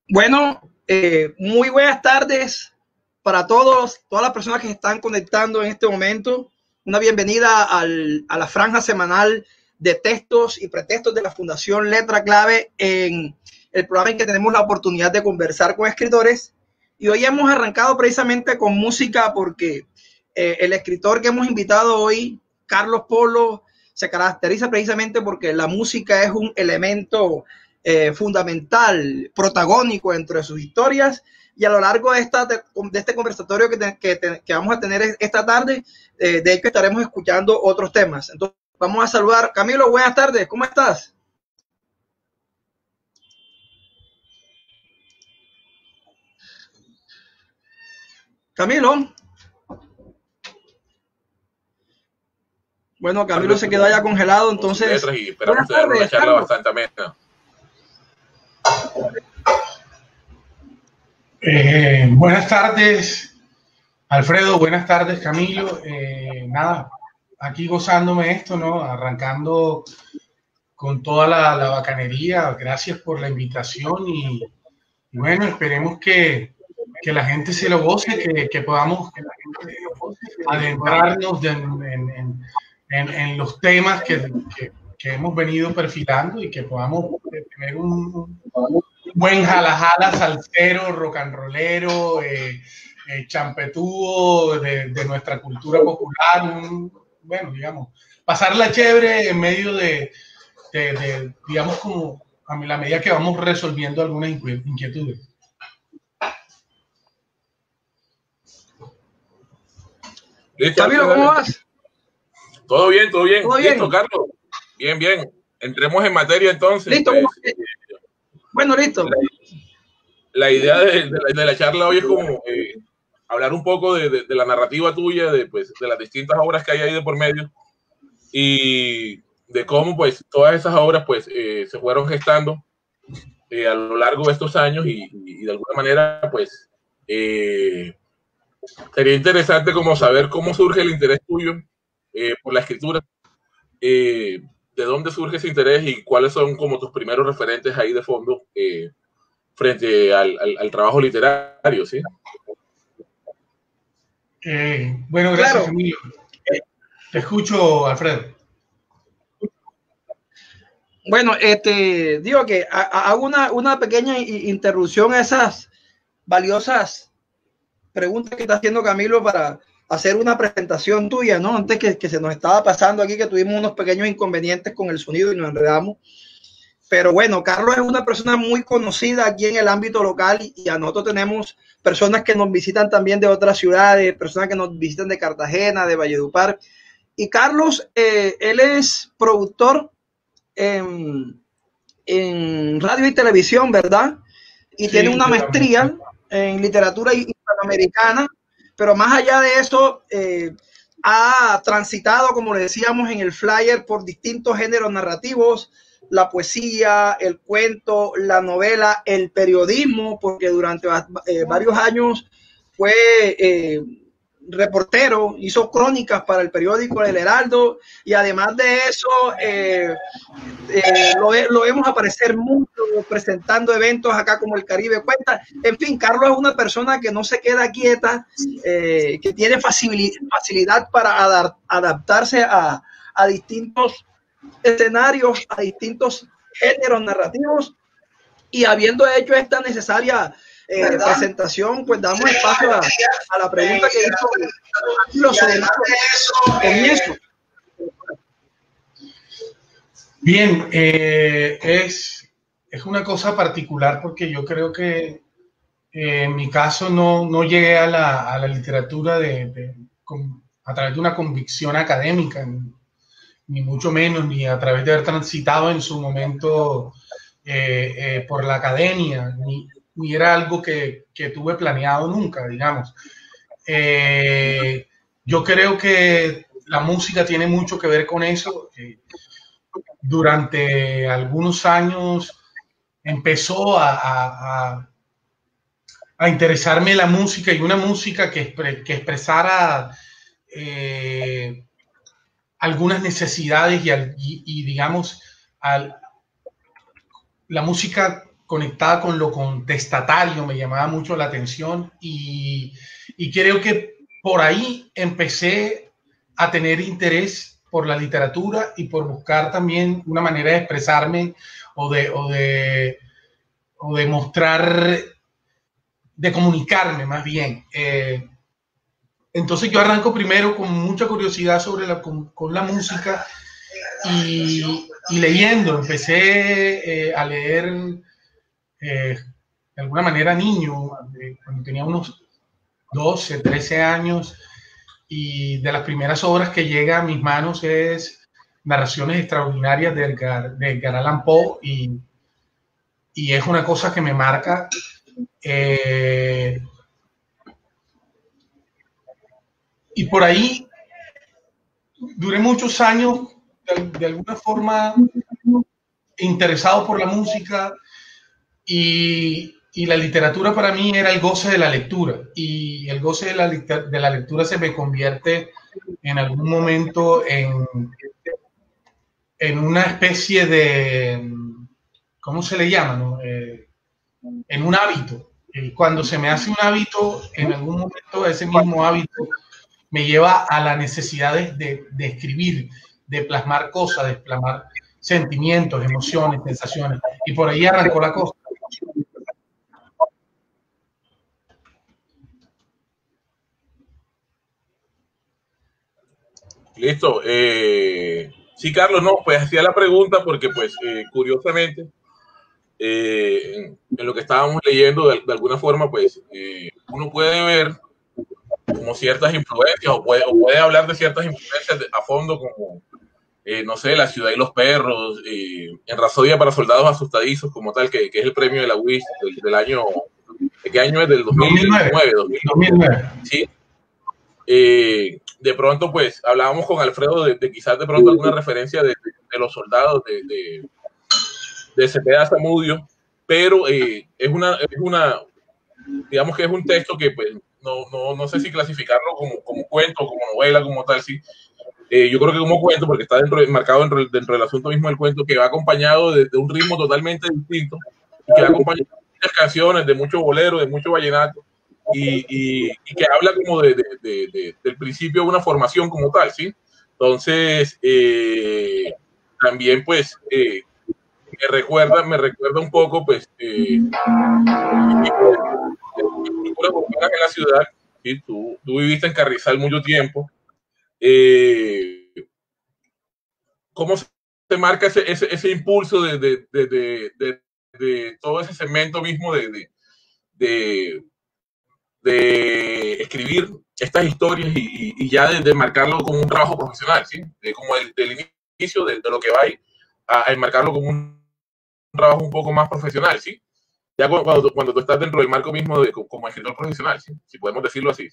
Bueno, muy buenas tardes para todas las personas que se están conectando en este momento. Una bienvenida a la franja semanal de textos y pretextos de la Fundación Letra Clave, en el programa en que tenemos la oportunidad de conversar con escritores. Y hoy hemos arrancado precisamente con música porque el escritor que hemos invitado hoy, Carlos Polo, se caracteriza precisamente porque la música es un elemento fundamental, protagónico entre sus historias, y a lo largo de este conversatorio que vamos a tener esta tarde, de hecho estaremos escuchando otros temas. Entonces vamos a saludar. Camilo, buenas tardes, ¿cómo estás? Camilo. Bueno, Camilo se quedó allá congelado, entonces. Y esperamos tener una charla bastante amena. Buenas tardes, Alfredo. Buenas tardes, Camilo. Nada, aquí gozándome esto, ¿no? Arrancando con toda la bacanería. Gracias por la invitación y bueno, esperemos que la gente se lo goce, que podamos adentrarnos en los temas que hemos venido perfilando y que podamos tener un buen jala salsero, rock and rollero, champetúo de nuestra cultura popular. Bueno, digamos, pasarla chévere en medio de digamos, como a la medida que vamos resolviendo algunas inquietudes. ¿Listo, Camilo, cómo vas? Todo bien, todo bien. ¿Todo bien? Listo, Carlos. Bien, bien. Entremos en materia entonces. Listo. Pues, bueno, listo. La idea de la charla hoy es como hablar un poco de la narrativa tuya, de las distintas obras que hay ahí de por medio y de cómo pues todas esas obras pues se fueron gestando a lo largo de estos años y de alguna manera pues sería interesante como saber cómo surge el interés tuyo por la escritura, de dónde surge ese interés y cuáles son como tus primeros referentes ahí de fondo frente al trabajo literario, ¿sí? Bueno, gracias, Claro. Emilio. Te escucho, Alfredo. Bueno, digo que hago una pequeña interrupción a esas valiosas preguntas que está haciendo Camilo para hacer una presentación tuya, ¿no? Antes que se nos estaba pasando aquí, que tuvimos unos pequeños inconvenientes con el sonido y nos enredamos. Pero bueno, Carlos es una persona muy conocida aquí en el ámbito local y a nosotros tenemos personas que nos visitan también de otras ciudades, personas que nos visitan de Cartagena, de Valledupar. Y Carlos, él es productor en radio y televisión, ¿verdad? Y sí, tiene una maestría en literatura hispanoamericana, pero más allá de eso, ha transitado, como le decíamos en el flyer, por distintos géneros narrativos: la poesía, el cuento, la novela, el periodismo, porque durante varios años fue reportero, hizo crónicas para el periódico El Heraldo, y además de eso lo vemos aparecer mucho presentando eventos acá como el Caribe Cuenta. En fin, Carlos es una persona que no se queda quieta, que tiene facilidad para adaptarse a distintos escenarios, a distintos géneros narrativos, y habiendo hecho esta necesaria presentación, pues damos espacio a la pregunta que hizo los comienzo. Bien, es es una cosa particular porque yo creo que en mi caso no llegué a la literatura a través de una convicción académica, ni mucho menos, ni a través de haber transitado en su momento por la academia, ni era algo que tuve planeado nunca, digamos. Yo creo que la música tiene mucho que ver con eso. Durante algunos años empezó a interesarme la música, y una música que expresara algunas necesidades y digamos, la música conectada con lo contestatario me llamaba mucho la atención, y creo que por ahí empecé a tener interés por la literatura y por buscar también una manera de expresarme o de mostrar, de comunicarme más bien. Entonces yo arranco primero con mucha curiosidad sobre con la música, y leyendo. Empecé a leer de alguna manera niño, cuando tenía unos 12, 13 años, y de las primeras obras que llega a mis manos es Narraciones Extraordinarias de Edgar Allan Poe, y es una cosa que me marca. Y por ahí duré muchos años de alguna forma interesado por la música, y la literatura para mí era el goce de la lectura, y el goce de la lectura se me convierte en algún momento en una especie de, ¿cómo se le llama, no? En un hábito. Y cuando se me hace un hábito, en algún momento ese mismo hábito me lleva a la necesidad de escribir, de plasmar cosas, de plasmar sentimientos, emociones, sensaciones, y por ahí arrancó la cosa. Listo. Sí, Carlos, no, pues hacía la pregunta porque, pues, curiosamente, en lo que estábamos leyendo, de alguna forma, pues, uno puede ver como ciertas influencias, o puede hablar de ciertas influencias a fondo, como, no sé, La ciudad y los perros, En Rapsodia para soldados asustadizos, como tal, que es el premio de la UIS del año, ¿de qué año es? Del 2009. 2009. Sí. De pronto, pues, hablábamos con Alfredo de quizás de pronto alguna referencia de los soldados de Cepeda Zamudio, pero es una, digamos que es un texto que, pues, no sé si clasificarlo como cuento, como novela, como tal, sí. Yo creo que como cuento, porque está marcado dentro del asunto mismo del cuento, que va acompañado de un ritmo totalmente distinto, y que va acompañado de muchas canciones, de mucho bolero, de mucho vallenato, y que habla como del principio de una formación como tal, ¿sí? Entonces, también, pues, me recuerda un poco, pues, en la ciudad, ¿sí? Tú viviste en Carrizal mucho tiempo. ¿Cómo se marca ese impulso de todo ese segmento mismo de escribir estas historias y ya de marcarlo como un trabajo profesional, ¿sí? Como del inicio de lo que va ahí a enmarcarlo como un trabajo un poco más profesional, ¿sí? Ya cuando tú estás dentro del marco mismo como escritor profesional, ¿sí? Si podemos decirlo así.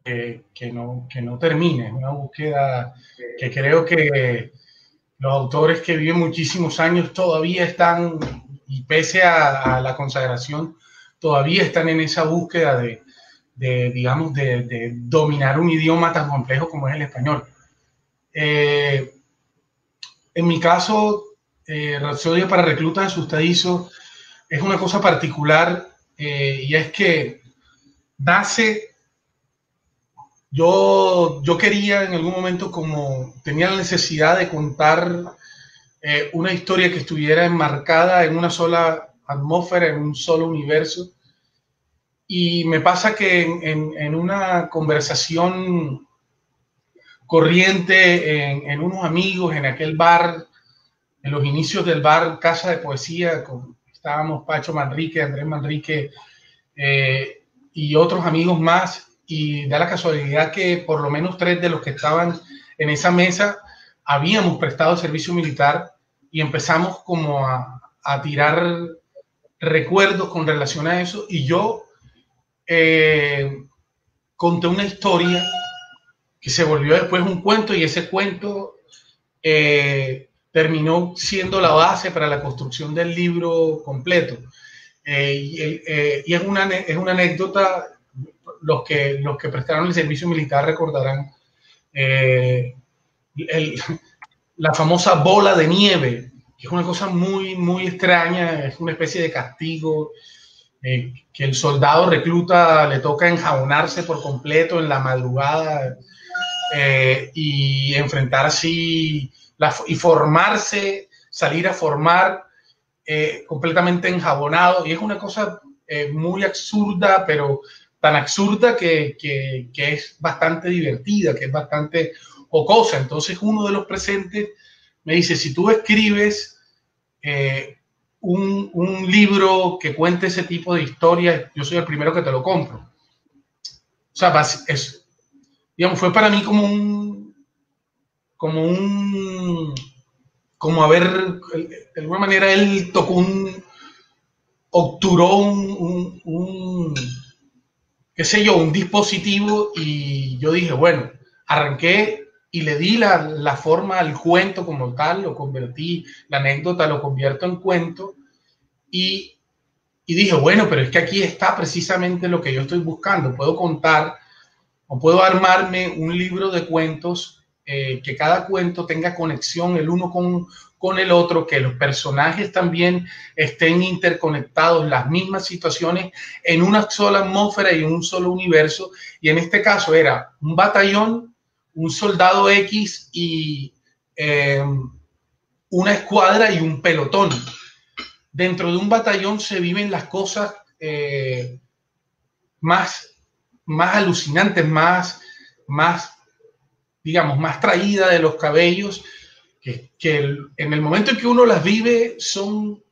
Que no termine, una búsqueda que creo que los autores que viven muchísimos años todavía están, y pese a la consagración, todavía están en esa búsqueda digamos, de dominar un idioma tan complejo como es el español. En mi caso, Rapsodia para reclutas asustadizos es una cosa particular, y es que nace. Yo quería en algún momento, como tenía la necesidad de contar una historia que estuviera enmarcada en una sola atmósfera, en un solo universo, y me pasa que en una conversación corriente en unos amigos, en aquel bar, en los inicios del bar Casa de Poesía, estábamos Pacho Manrique, Andrés Manrique y otros amigos más, y da la casualidad que por lo menos 3 de los que estaban en esa mesa habíamos prestado servicio militar y empezamos como a tirar recuerdos con relación a eso, y yo conté una historia que se volvió después un cuento, y ese cuento terminó siendo la base para la construcción del libro completo. Y es una anécdota, los que prestaron el servicio militar recordarán la famosa bola de nieve, que es una cosa muy, muy extraña, es una especie de castigo, que el soldado recluta le toca enjabonarse por completo en la madrugada y enfrentar así y formarse, salir a formar completamente enjabonado, y es una cosa muy absurda, pero tan absurda que es bastante divertida, que es bastante jocosa. Entonces uno de los presentes me dice: si tú escribes un libro que cuente ese tipo de historias, yo soy el primero que te lo compro. O sea, digamos, fue para mí como haber, de alguna manera, él obturó qué sé yo, un dispositivo, y yo dije, bueno, arranqué y le di la forma al cuento como tal, lo convertí, la anécdota lo convierto en cuento, y dije, bueno, pero es que aquí está precisamente lo que yo estoy buscando. Puedo contar o puedo armarme un libro de cuentos, que cada cuento tenga conexión el uno con el otro, que los personajes también estén interconectados, las mismas situaciones en una sola atmósfera y en un solo universo. Y en este caso era un batallón, un soldado X y una escuadra y un pelotón. Dentro de un batallón se viven las cosas más alucinantes, más digamos, más traídas de los cabellos, que en el momento en que uno las vive son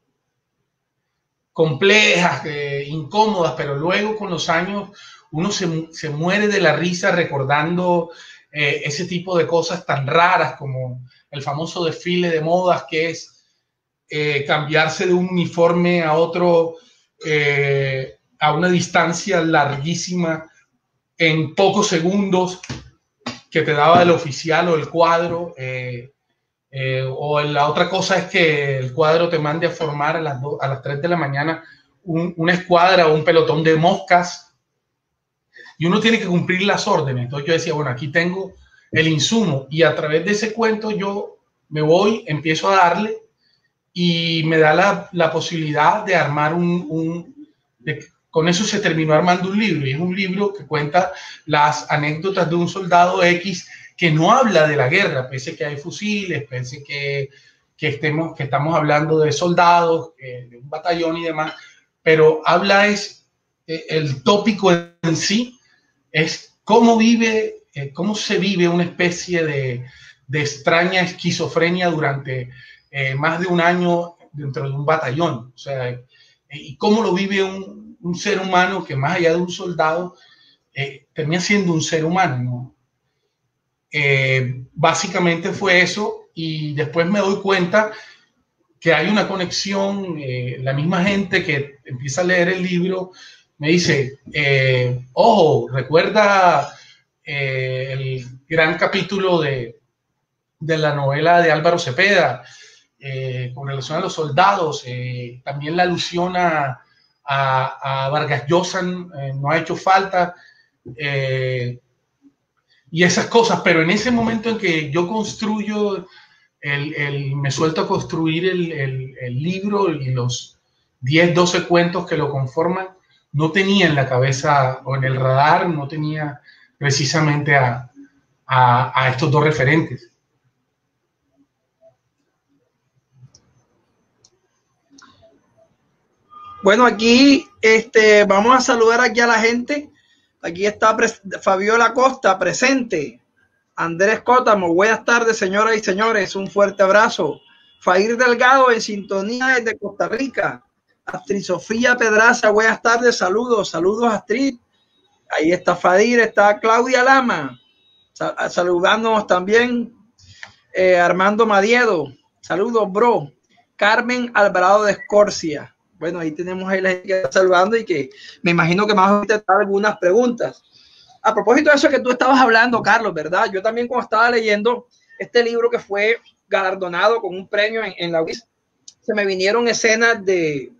complejas, incómodas, pero luego con los años uno se muere de la risa recordando ese tipo de cosas tan raras como el famoso desfile de modas, que es cambiarse de un uniforme a otro a una distancia larguísima en pocos segundos, que te daba el oficial o el cuadro, o la otra cosa es que el cuadro te mande a formar a las 3 de la mañana una escuadra o un pelotón de moscas, y uno tiene que cumplir las órdenes. Entonces yo decía, bueno, aquí tengo el insumo, y a través de ese cuento yo me voy, empiezo a darle, y me da la posibilidad de armar con eso se terminó armando un libro, y es un libro que cuenta las anécdotas de un soldado X que no habla de la guerra, pese que hay fusiles, pese que estamos hablando de soldados, de un batallón y demás, pero el tópico en sí es cómo se vive una especie de extraña esquizofrenia durante más de un año dentro de un batallón. O sea, y cómo lo vive un ser humano que, más allá de un soldado, termina siendo un ser humano, ¿no? Básicamente fue eso, y después me doy cuenta que hay una conexión. La misma gente que empieza a leer el libro me dice, ojo, recuerda el gran capítulo de la novela de Álvaro Cepeda, con relación a los soldados, también la alusión a Vargas Llosa no ha hecho falta, y esas cosas. Pero en ese momento en que yo construyo, me suelto a construir el libro y los 10, 12 cuentos que lo conforman, no tenía en la cabeza o en el radar, no tenía precisamente a estos dos referentes. Bueno, aquí vamos a saludar aquí a la gente. Aquí está Fabiola Costa presente. Andrés Cótamo, buenas tardes, señoras y señores, un fuerte abrazo. Fair Delgado en sintonía desde Costa Rica. Astrid Sofía Pedraza, buenas tardes, saludos, saludos Astrid. Ahí está Fadir, está Claudia Lama, saludándonos también. Armando Madiedo, saludos, bro. Carmen Alvarado de Escorcia. Bueno, ahí tenemos ahí la gente que está saludando y que me imagino que más ahorita te da algunas preguntas. A propósito de eso que tú estabas hablando, Carlos, ¿verdad? Yo también cuando estaba leyendo este libro que fue galardonado con un premio en la UIS, se me vinieron escenas de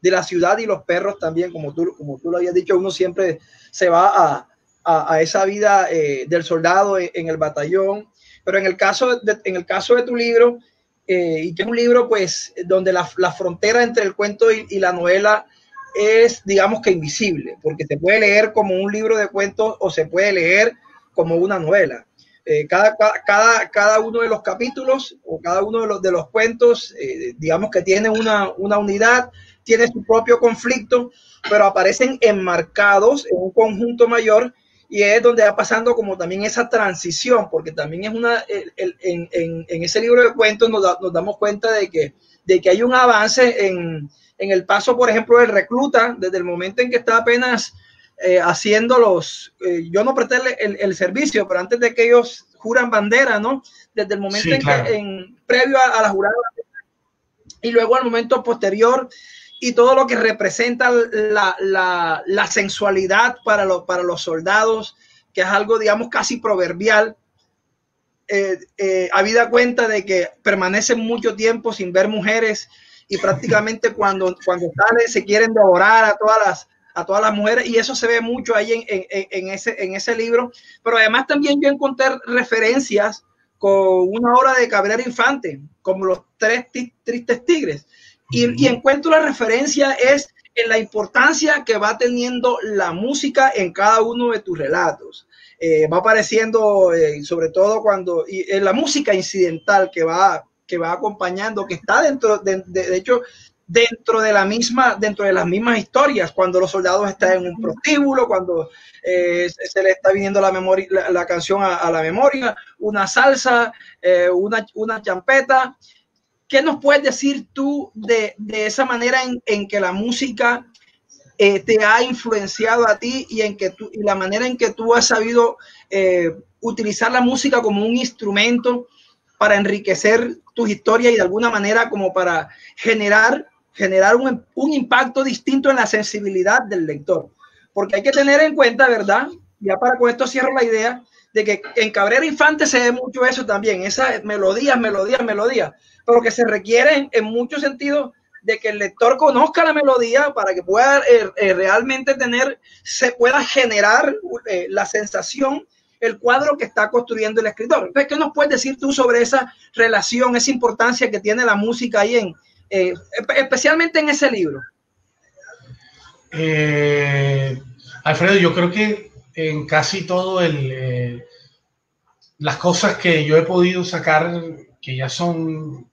la ciudad y los perros también, como tú lo habías dicho, uno siempre se va a esa vida del soldado en el batallón. Pero en el caso de tu libro, y que es un libro pues donde la frontera entre el cuento y la novela es, digamos que invisible, porque se puede leer como un libro de cuentos o se puede leer como una novela. Cada uno de los capítulos o cada uno de los cuentos, digamos que tiene una unidad, tiene su propio conflicto, pero aparecen enmarcados en un conjunto mayor. Y es donde va pasando como también esa transición, porque también es en ese libro de cuentos nos damos cuenta de que hay un avance en el paso, por ejemplo, del recluta, desde el momento en que está apenas haciendo yo no presté el servicio, pero antes de que ellos juran bandera, ¿no? Desde el momento previo a la jurada, y luego al momento posterior, y todo lo que representa la sensualidad para los soldados, que es algo, digamos, casi proverbial, habida cuenta de que permanecen mucho tiempo sin ver mujeres y prácticamente cuando salen se quieren devorar a todas las mujeres, y eso se ve mucho ahí en ese libro. Pero además también yo encontré referencias con una obra de Cabrera Infante, como Los Tres Tristes Tigres. Y encuentro la referencia es en la importancia que va teniendo la música en cada uno de tus relatos. Va apareciendo, sobre todo en la música incidental que va acompañando, que está de hecho, dentro de las mismas historias, cuando los soldados están en un prostíbulo, cuando se le está viniendo la canción a la memoria, una salsa, una champeta. ¿Qué nos puedes decir tú de esa manera en que la música te ha influenciado a ti y la manera en que tú has sabido utilizar la música como un instrumento para enriquecer tus historias y de alguna manera como para generar un impacto distinto en la sensibilidad del lector? Porque hay que tener en cuenta, ¿verdad? Ya con esto cierro la idea de que en Cabrera Infante se ve mucho eso también, esas melodías, pero que se requiere en muchos sentidos de que el lector conozca la melodía para que pueda realmente se pueda generar la sensación, el cuadro que está construyendo el escritor. Entonces, ¿qué nos puedes decir tú sobre esa relación, esa importancia que tiene la música ahí, especialmente en ese libro? Alfredo, yo creo que en casi todo las cosas que yo he podido sacar, que ya son,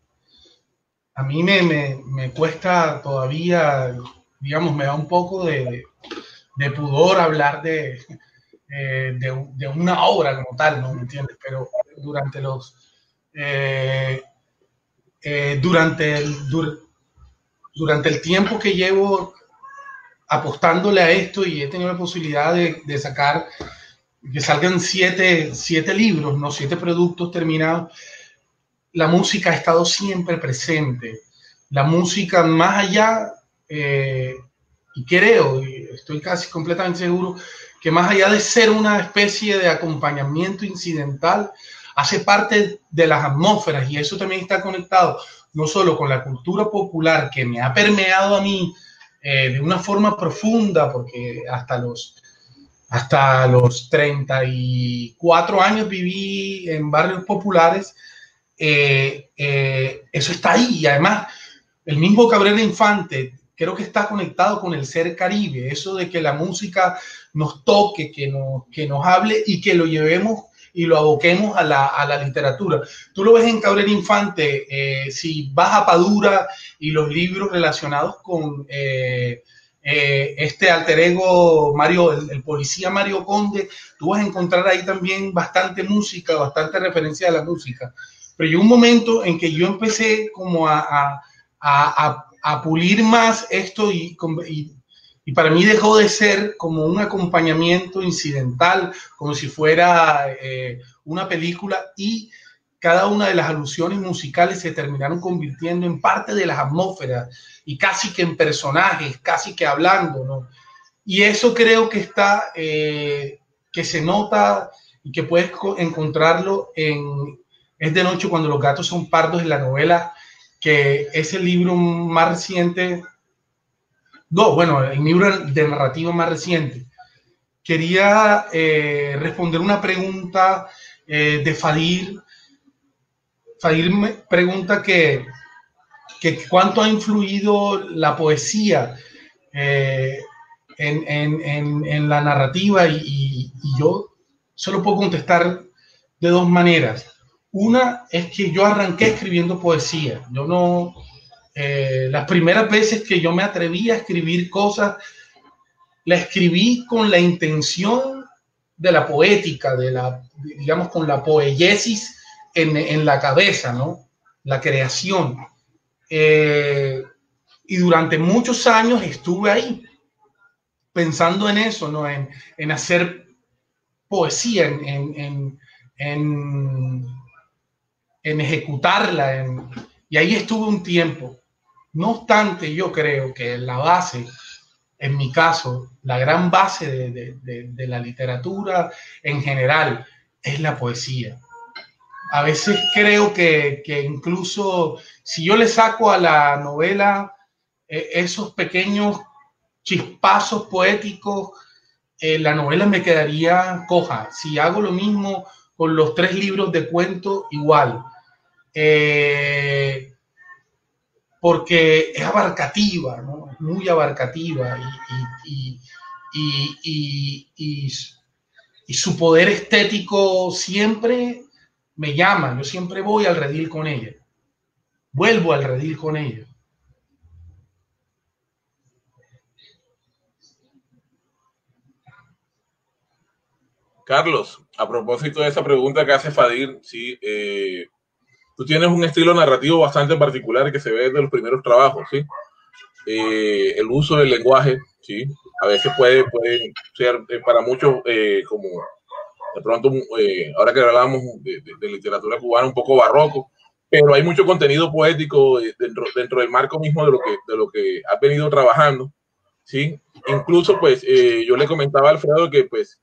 a mí me cuesta todavía, digamos, me da un poco de pudor hablar de una obra como tal, ¿no? ¿Me entiendes? Pero durante el tiempo que llevo apostándole a esto y he tenido la posibilidad de sacar, que salgan siete libros, ¿no? 7 productos terminados, la música ha estado siempre presente. La música más allá, y creo, y estoy casi completamente seguro, que más allá de ser una especie de acompañamiento incidental, hace parte de las atmósferas, y eso también está conectado no solo con la cultura popular que me ha permeado a mí de una forma profunda, porque hasta los 34 años viví en barrios populares. Eso está ahí, y además el mismo Cabrera Infante creo que está conectado con el ser caribe, eso de que la música nos toque, que nos hable y que lo llevemos y lo aboquemos a la literatura. Tú lo ves en Cabrera Infante, si vas a Padura y los libros relacionados con este alter ego Mario, el policía Mario Conde, tú vas a encontrar ahí también bastante música, bastante referencia a la música. Pero llegó un momento en que yo empecé como a pulir más esto y para mí dejó de ser como un acompañamiento incidental, como si fuera una película, y cada una de las alusiones musicales se terminaron convirtiendo en parte de las atmósferas y casi que en personajes, casi que hablando, ¿no? Y eso creo que está, que se nota y que puedes encontrarlo en Es de noche cuando los gatos son pardos, en la novela, que es el libro más reciente, no, bueno, el libro de narrativa más reciente. Quería responder una pregunta de Fadir. Fadir me pregunta que cuánto ha influido la poesía en la narrativa, y yo solo puedo contestar de dos maneras. Una es que yo arranqué escribiendo poesía. Yo no, las primeras veces que yo me atreví a escribir cosas, la escribí con la intención de la poética, digamos, con la poiesis en la cabeza, ¿no? La creación. Y durante muchos años estuve ahí pensando en eso, ¿no? En hacer poesía, en ejecutarla, y ahí estuve un tiempo. No obstante, yo creo que la base, en mi caso, la gran base de la literatura en general es la poesía. A veces creo que incluso si yo le saco a la novela esos pequeños chispazos poéticos, la novela me quedaría coja. Si hago lo mismo con los 3 libros de cuentos, igual. Porque es abarcativa, ¿no? Es muy abarcativa, y su poder estético siempre me llama. Yo siempre voy al redil con ella, vuelvo al redil con ella. Carlos, a propósito de esa pregunta que hace Fadir, sí, tú tienes un estilo narrativo bastante particular que se ve desde los primeros trabajos, ¿sí? El uso del lenguaje, ¿sí? A veces puede ser para muchos como de pronto, ahora que hablábamos de literatura cubana, un poco barroco, pero hay mucho contenido poético dentro del marco mismo de lo que has venido trabajando, ¿sí? Incluso, pues, yo le comentaba a Alfredo que, pues,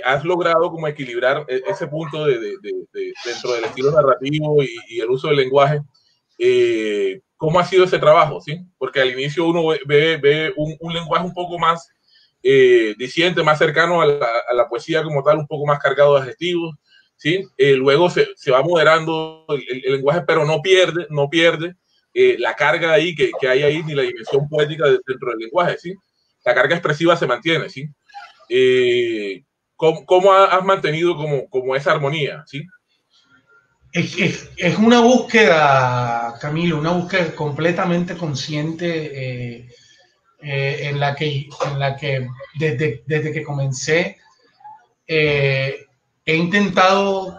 has logrado como equilibrar ese punto dentro del estilo narrativo y el uso del lenguaje. ¿Cómo ha sido ese trabajo? ¿Sí? Porque al inicio uno ve un lenguaje un poco más diciente, más cercano a la poesía como tal, un poco más cargado de adjetivos, ¿sí? Luego se va moderando el lenguaje, pero no pierde la carga ahí que hay ahí, ni la dimensión poética dentro del lenguaje, ¿sí? La carga expresiva se mantiene, ¿sí? ¿Cómo has mantenido como esa armonía? ¿Sí? Es una búsqueda, Camilo, una búsqueda completamente consciente, en la que desde que comencé he intentado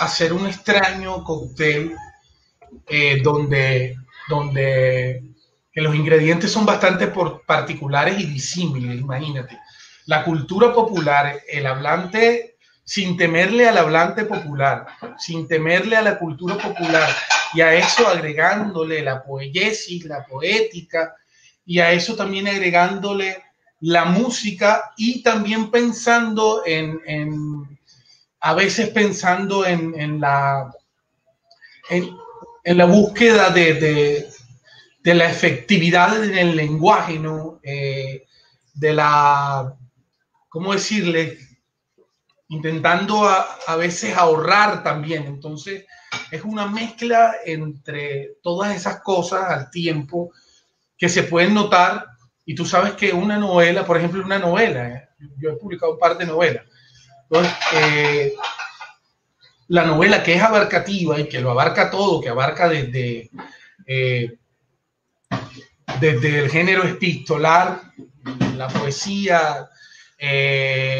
hacer un extraño cóctel donde que los ingredientes son bastante particulares y disímiles. Imagínate, la cultura popular, el hablante, sin temerle al hablante popular, sin temerle a la cultura popular, y a eso agregándole la poiesis, la poética, y a eso también agregándole la música, y también pensando a veces pensando en la búsqueda de la efectividad en el lenguaje, ¿no? De la, ¿cómo decirle? Intentando a veces ahorrar también. Entonces es una mezcla entre todas esas cosas al tiempo que se pueden notar. Y tú sabes que una novela, por ejemplo, una novela, yo he publicado un par de novelas. Entonces, la novela que es abarcativa y que lo abarca todo, que abarca desde desde el género epistolar, la poesía,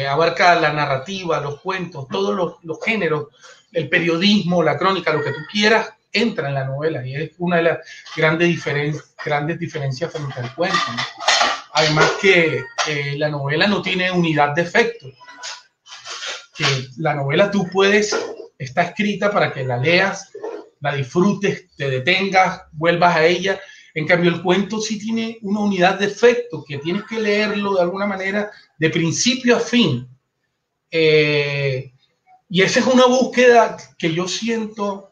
abarca la narrativa, los cuentos, todos los géneros, el periodismo, la crónica, lo que tú quieras, entra en la novela, y es una de las grandes diferencias frente al cuento, ¿no? Además que la novela no tiene unidad de efecto, que la novela está escrita para que la leas, la disfrutes, te detengas, vuelvas a ella. En cambio, el cuento sí tiene una unidad de efecto, que tienes que leerlo de alguna manera de principio a fin. Y esa es una búsqueda que yo siento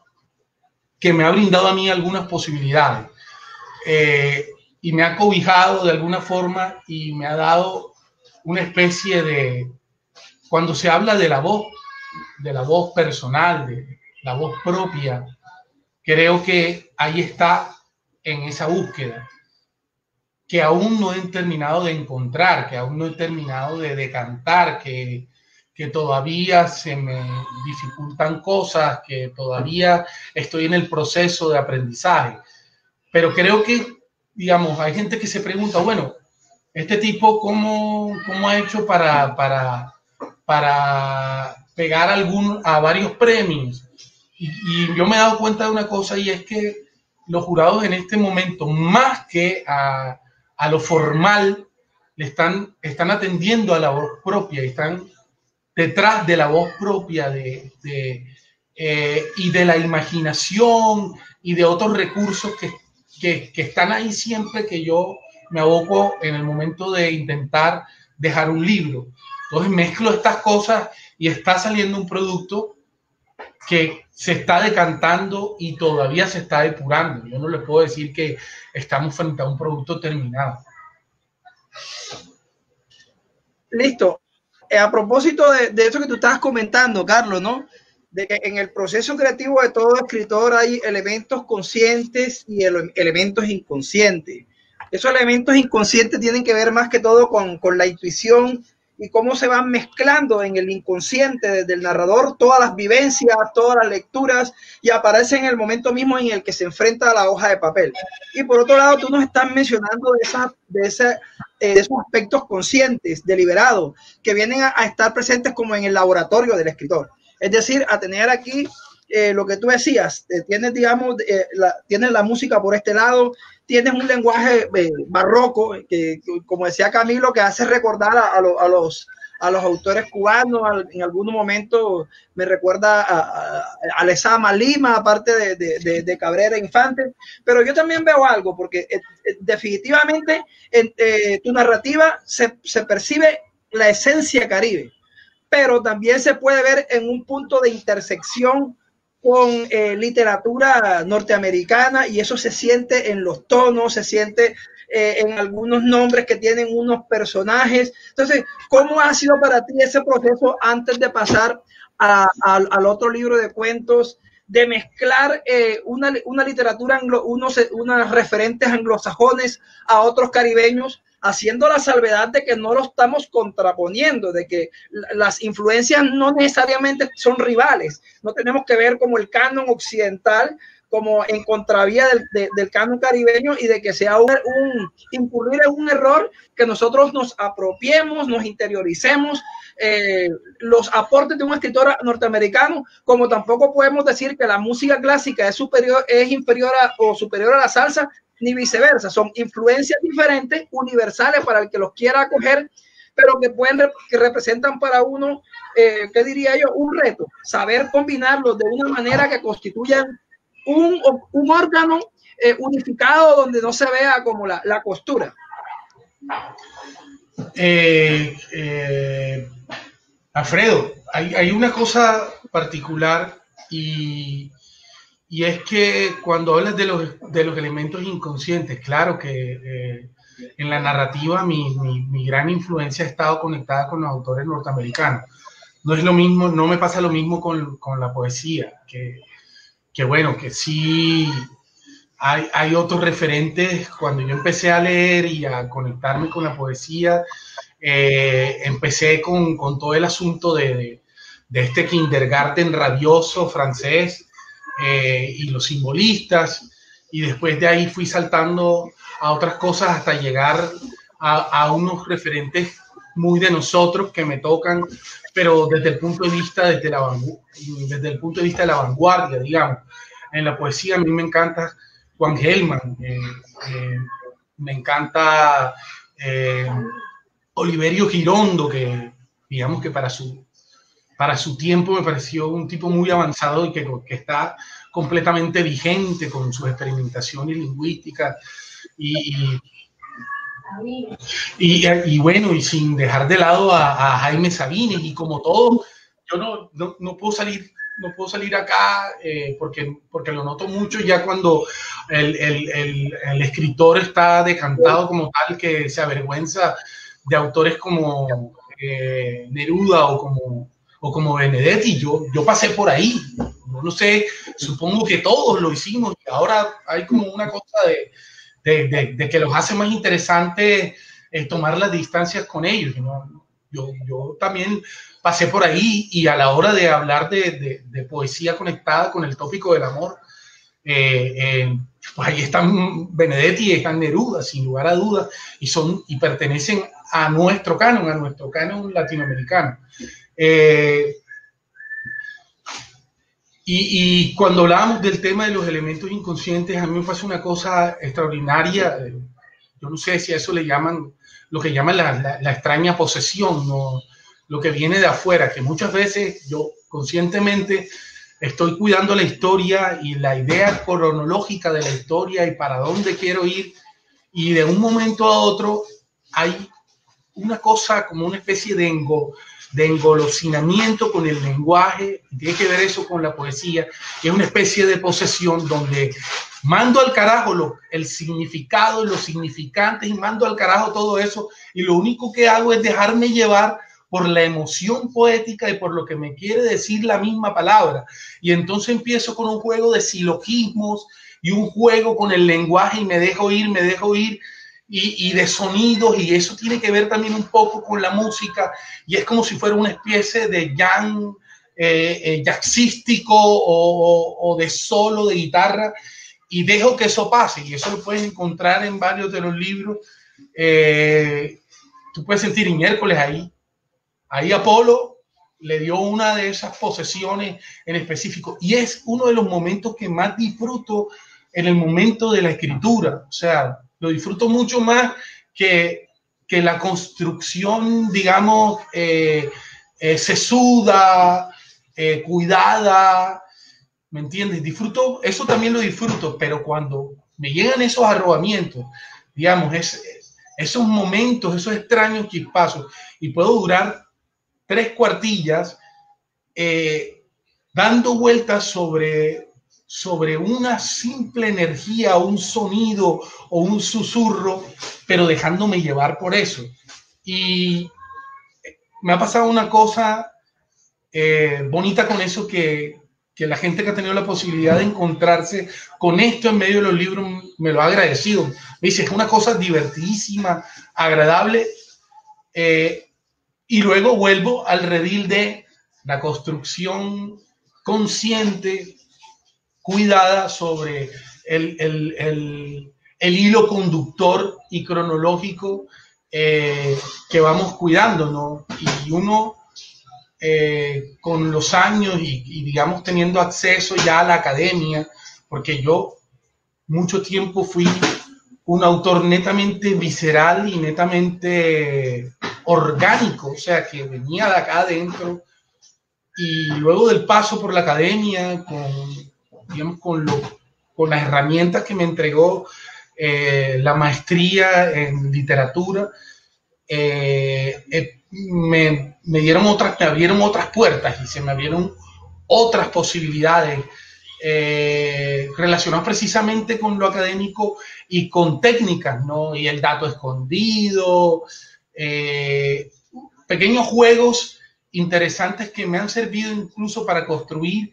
que me ha brindado a mí algunas posibilidades. Y me ha cobijado de alguna forma y me ha dado una especie de... Cuando se habla de la voz personal, de la voz propia, creo que ahí está en esa búsqueda, que aún no he terminado de encontrar, que aún no he terminado de decantar, que todavía se me dificultan cosas, que todavía estoy en el proceso de aprendizaje. Pero creo que, digamos, hay gente que se pregunta, bueno, este tipo, ¿cómo ha hecho para pegar a varios premios? Y yo me he dado cuenta de una cosa, y es que los jurados en este momento, más que a lo formal, están atendiendo a la voz propia, están detrás de la voz propia y de la imaginación y de otros recursos que están ahí siempre que yo me aboco en el momento de intentar dejar un libro. Entonces mezclo estas cosas y está saliendo un producto que se está decantando y todavía se está depurando. Yo no les puedo decir que estamos frente a un producto terminado. Listo. A propósito de eso que tú estabas comentando, Carlos, ¿no? De que en el proceso creativo de todo escritor hay elementos conscientes y elementos inconscientes. Esos elementos inconscientes tienen que ver más que todo con la intuición y cómo se van mezclando en el inconsciente desde el narrador todas las vivencias, todas las lecturas, y aparece en el momento mismo en el que se enfrenta a la hoja de papel. Y por otro lado, tú nos estás mencionando de esos aspectos conscientes, deliberados, que vienen a estar presentes como en el laboratorio del escritor. Es decir, a tener aquí lo que tú decías, tienes, digamos, tienes la música por este lado, tienes un lenguaje barroco, que como decía Camilo, que hace recordar a los autores cubanos. En algún momento me recuerda a Lezama Lima, aparte de Cabrera Infante. Pero yo también veo algo, porque definitivamente en tu narrativa se percibe la esencia caribe, pero también se puede ver en un punto de intersección con literatura norteamericana, y eso se siente en los tonos, se siente en algunos nombres que tienen unos personajes. Entonces, ¿cómo ha sido para ti ese proceso antes de pasar al otro libro de cuentos, de mezclar una literatura, unos referentes anglosajones a otros caribeños, haciendo la salvedad de que no lo estamos contraponiendo, de que las influencias no necesariamente son rivales? No tenemos que ver como el canon occidental como en contravía del canon caribeño, y de que sea incurrir en un error, que nosotros nos apropiemos, nos interioricemos los aportes de un escritor norteamericano, como tampoco podemos decir que la música clásica es inferior o superior a la salsa, ni viceversa. Son influencias diferentes, universales para el que los quiera acoger, pero que representan para uno, ¿qué diría yo? Un reto, saber combinarlos de una manera que constituyan un órgano unificado, donde no se vea como la costura. Alfredo, hay una cosa particular, y es que cuando hablas de los elementos inconscientes, claro que en la narrativa mi gran influencia ha estado conectada con los autores norteamericanos. No es lo mismo, no me pasa lo mismo con la poesía, que bueno, que sí hay otros referentes. Cuando yo empecé a leer y a conectarme con la poesía, empecé con todo el asunto de este kindergarten rabioso francés, y los simbolistas, y después de ahí fui saltando a otras cosas hasta llegar a unos referentes muy de nosotros que me tocan, pero desde el punto de vista, desde el punto de vista de la vanguardia, digamos. En la poesía a mí me encanta Juan Gelman, me encanta Oliverio Girondo, que digamos que para su tiempo me pareció un tipo muy avanzado y que está completamente vigente con sus experimentaciones lingüísticas y bueno, y sin dejar de lado a Jaime Sabines, y como todo, yo no puedo salir acá porque lo noto mucho ya cuando el escritor está decantado como tal, que se avergüenza de autores como Neruda o como Benedetti. Yo pasé por ahí, no sé, supongo que todos lo hicimos, y ahora hay como una cosa de que los hace más interesantes tomar las distancias con ellos, ¿no? Yo también pasé por ahí, y a la hora de hablar de poesía conectada con el tópico del amor, pues ahí están Benedetti y están Neruda, sin lugar a dudas, y pertenecen a nuestro canon latinoamericano. Y cuando hablábamos del tema de los elementos inconscientes, a mí me pasa una cosa extraordinaria. Yo no sé si a eso le llaman, lo que llaman la extraña posesión, ¿no? Lo que viene de afuera, que muchas veces yo conscientemente estoy cuidando la historia y la idea cronológica de la historia y para dónde quiero ir, y de un momento a otro hay una cosa como una especie de engolosinamiento con el lenguaje, y tiene que ver eso con la poesía, que es una especie de posesión donde mando al carajo el significado, los significantes, y mando al carajo todo eso, y lo único que hago es dejarme llevar por la emoción poética y por lo que me quiere decir la misma palabra. Y entonces empiezo con un juego de silogismos y un juego con el lenguaje, y me dejo ir, y de sonidos, y eso tiene que ver también un poco con la música, y es como si fuera una especie de jazzístico o de solo de guitarra, y dejo que eso pase, y eso lo puedes encontrar en varios de los libros. Tú puedes sentir miércoles ahí Apolo le dio una de esas posesiones en específico, y es uno de los momentos que más disfruto en el momento de la escritura. O sea, lo disfruto mucho más que la construcción, digamos, sesuda, cuidada, ¿me entiendes? Eso también lo disfruto, pero cuando me llegan esos arrobamientos, digamos, esos momentos, esos extraños chispazos, y puedo durar 3 cuartillas dando vueltas sobre una simple energía, un sonido o un susurro, pero dejándome llevar por eso. Y me ha pasado una cosa bonita con eso, que la gente que ha tenido la posibilidad de encontrarse con esto en medio de los libros me lo ha agradecido. Me dice, es una cosa divertidísima, agradable, y luego vuelvo al redil de la construcción consciente, cuidada sobre el hilo conductor y cronológico que vamos cuidando, ¿no? Y uno con los años y digamos teniendo acceso ya a la academia, porque yo mucho tiempo fui un autor netamente visceral y netamente orgánico, o sea, que venía de acá adentro, y luego del paso por la academia, con las herramientas que me entregó la maestría en literatura, me abrieron otras puertas, y se me abrieron otras posibilidades relacionadas precisamente con lo académico y con técnicas, ¿no? Y el dato escondido, pequeños juegos interesantes que me han servido incluso para construir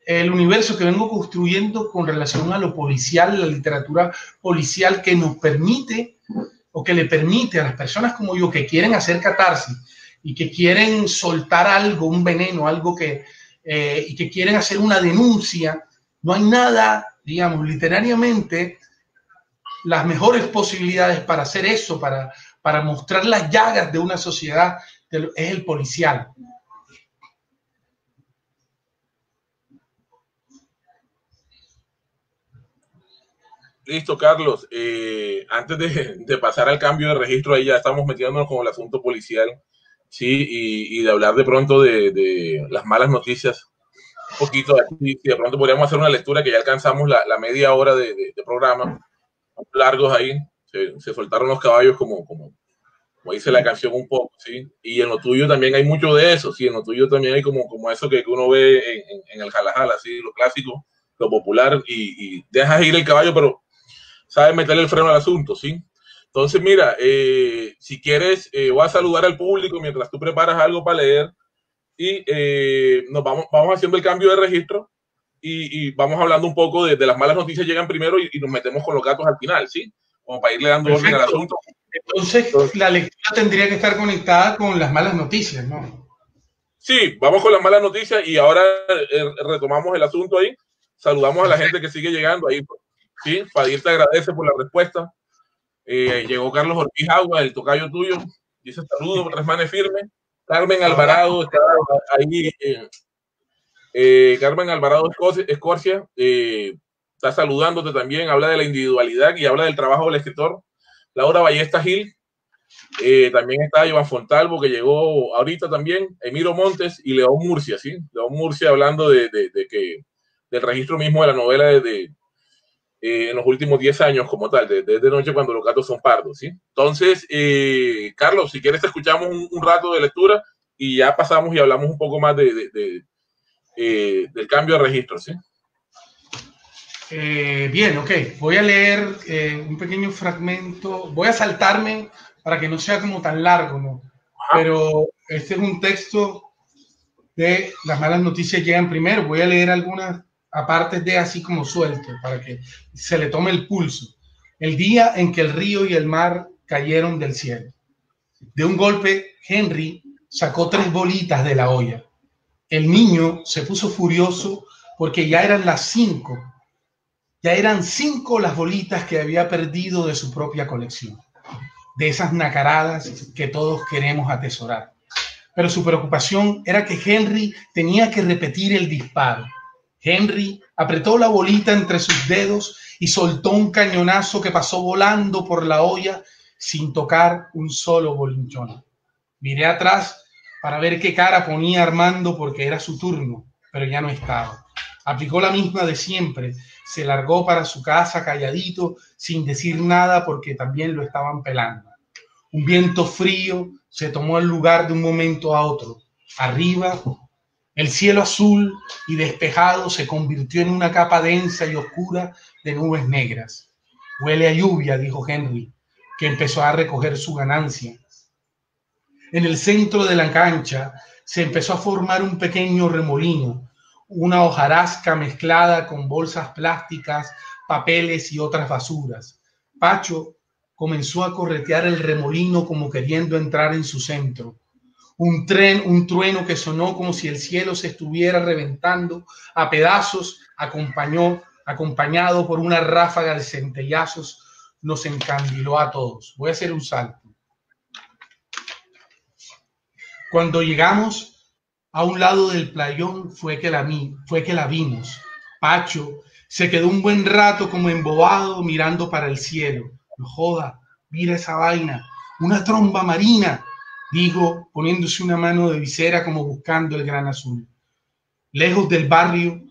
el universo que vengo construyendo con relación a lo policial, la literatura policial, que nos permite, o que le permite a las personas como yo que quieren hacer catarsis y que quieren soltar algo, un veneno, algo y que quieren hacer una denuncia. No hay nada digamos, literariamente, las mejores posibilidades para hacer eso, para mostrar las llagas de una sociedad, es el policial. Listo, Carlos. Antes de pasar al cambio de registro, ahí ya estamos metiéndonos con el asunto policial, sí, y de hablar de pronto de las malas noticias. Un poquito aquí, si de pronto podríamos hacer una lectura, que ya alcanzamos la media hora de programa, largos ahí, se soltaron los caballos como dice la canción un poco, ¿sí? Y en lo tuyo también hay mucho de eso, ¿sí? En lo tuyo también hay como eso que uno ve en el jalajala, ¿sí? Lo clásico, lo popular, y dejas ir el caballo, pero sabes meterle el freno al asunto, ¿sí? Entonces, mira, si quieres, voy a saludar al público mientras tú preparas algo para leer, y nos vamos haciendo el cambio de registro, y vamos hablando un poco de las malas noticias llegan primero, y nos metemos con los gatos al final, ¿sí? Como para irle dando orden al asunto. Entonces, la lectura tendría que estar conectada con las malas noticias, ¿no? Sí, vamos con las malas noticias, y ahora retomamos el asunto ahí. Saludamos a la gente que sigue llegando ahí, ¿sí? Fadir te agradece por la respuesta. Llegó Carlos Ortiz Agua, el tocayo tuyo, dice saludos, tres manes firmes. Carmen Alvarado está ahí. Carmen Alvarado Escorcia está saludándote también, habla de la individualidad y habla del trabajo del escritor. Laura Ballesta Gil, también está Iván Fontalvo, que llegó ahorita también, Emiro Montes y León Murcia, ¿sí? León Murcia hablando del registro mismo de la novela en los últimos 10 años como tal, desde Noche cuando los gatos son pardos, ¿sí? Entonces, Carlos, si quieres te escuchamos un rato de lectura y ya pasamos y hablamos un poco más del cambio de registro, ¿sí? Bien, ok. Voy a leer un pequeño fragmento. Voy a saltarme para que no sea como tan largo, ¿no? Pero este es un texto de Las malas noticias llegan primero. Voy a leer algunas apartes de así como suelto para que se le tome el pulso. El día en que el río y el mar cayeron del cielo. De un golpe, Henry sacó 3 bolitas de la olla. El niño se puso furioso porque ya eran las 5. Ya eran 5 las bolitas que había perdido de su propia colección, de esas nacaradas que todos queremos atesorar. Pero su preocupación era que Henry tenía que repetir el disparo. Henry apretó la bolita entre sus dedos y soltó un cañonazo que pasó volando por la olla sin tocar un solo bolinchón. Miré atrás para ver qué cara ponía Armando porque era su turno, pero ya no estaba. Aplicó la misma de siempre. Se largó para su casa calladito, sin decir nada porque también lo estaban pelando. Un viento frío se tomó el lugar de un momento a otro. Arriba, el cielo azul y despejado se convirtió en una capa densa y oscura de nubes negras. Huele a lluvia, dijo Henry, que empezó a recoger su ganancia. En el centro de la cancha se empezó a formar un pequeño remolino, una hojarasca mezclada con bolsas plásticas, papeles y otras basuras. Pacho comenzó a corretear el remolino como queriendo entrar en su centro. Un trueno que sonó como si el cielo se estuviera reventando a pedazos, acompañado por una ráfaga de centellazos, nos encandiló a todos. Voy a hacer un salto. Cuando llegamos a un lado del playón fue que la vimos. Pacho se quedó un buen rato como embobado mirando para el cielo. No joda, mira esa vaina, una tromba marina, dijo poniéndose una mano de visera como buscando el gran azul. Lejos del barrio,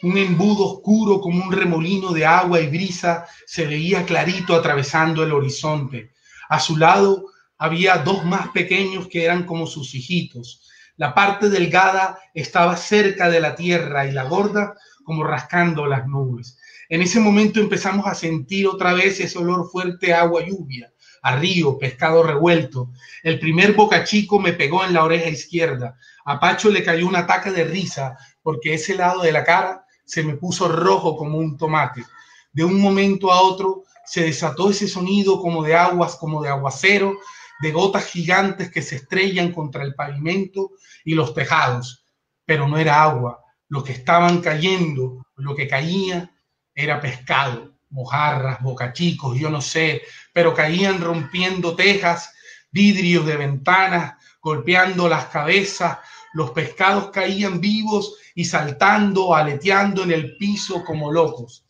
un embudo oscuro como un remolino de agua y brisa se veía clarito atravesando el horizonte. A su lado había 2 más pequeños que eran como sus hijitos. La parte delgada estaba cerca de la tierra y la gorda como rascando las nubes. En ese momento empezamos a sentir otra vez ese olor fuerte a agua lluvia, a río, pescado revuelto. El primer bocachico me pegó en la oreja izquierda. A Pacho le cayó un ataque de risa porque ese lado de la cara se me puso rojo como un tomate. De un momento a otro se desató ese sonido como de aguas, como de aguacero, de gotas gigantes que se estrellan contra el pavimento y los tejados. Pero no era agua. Lo que estaban cayendo, lo que caía, era pescado, mojarras, bocachicos, yo no sé, pero caían rompiendo tejas, vidrios de ventanas, golpeando las cabezas, los pescados caían vivos y saltando, aleteando en el piso como locos.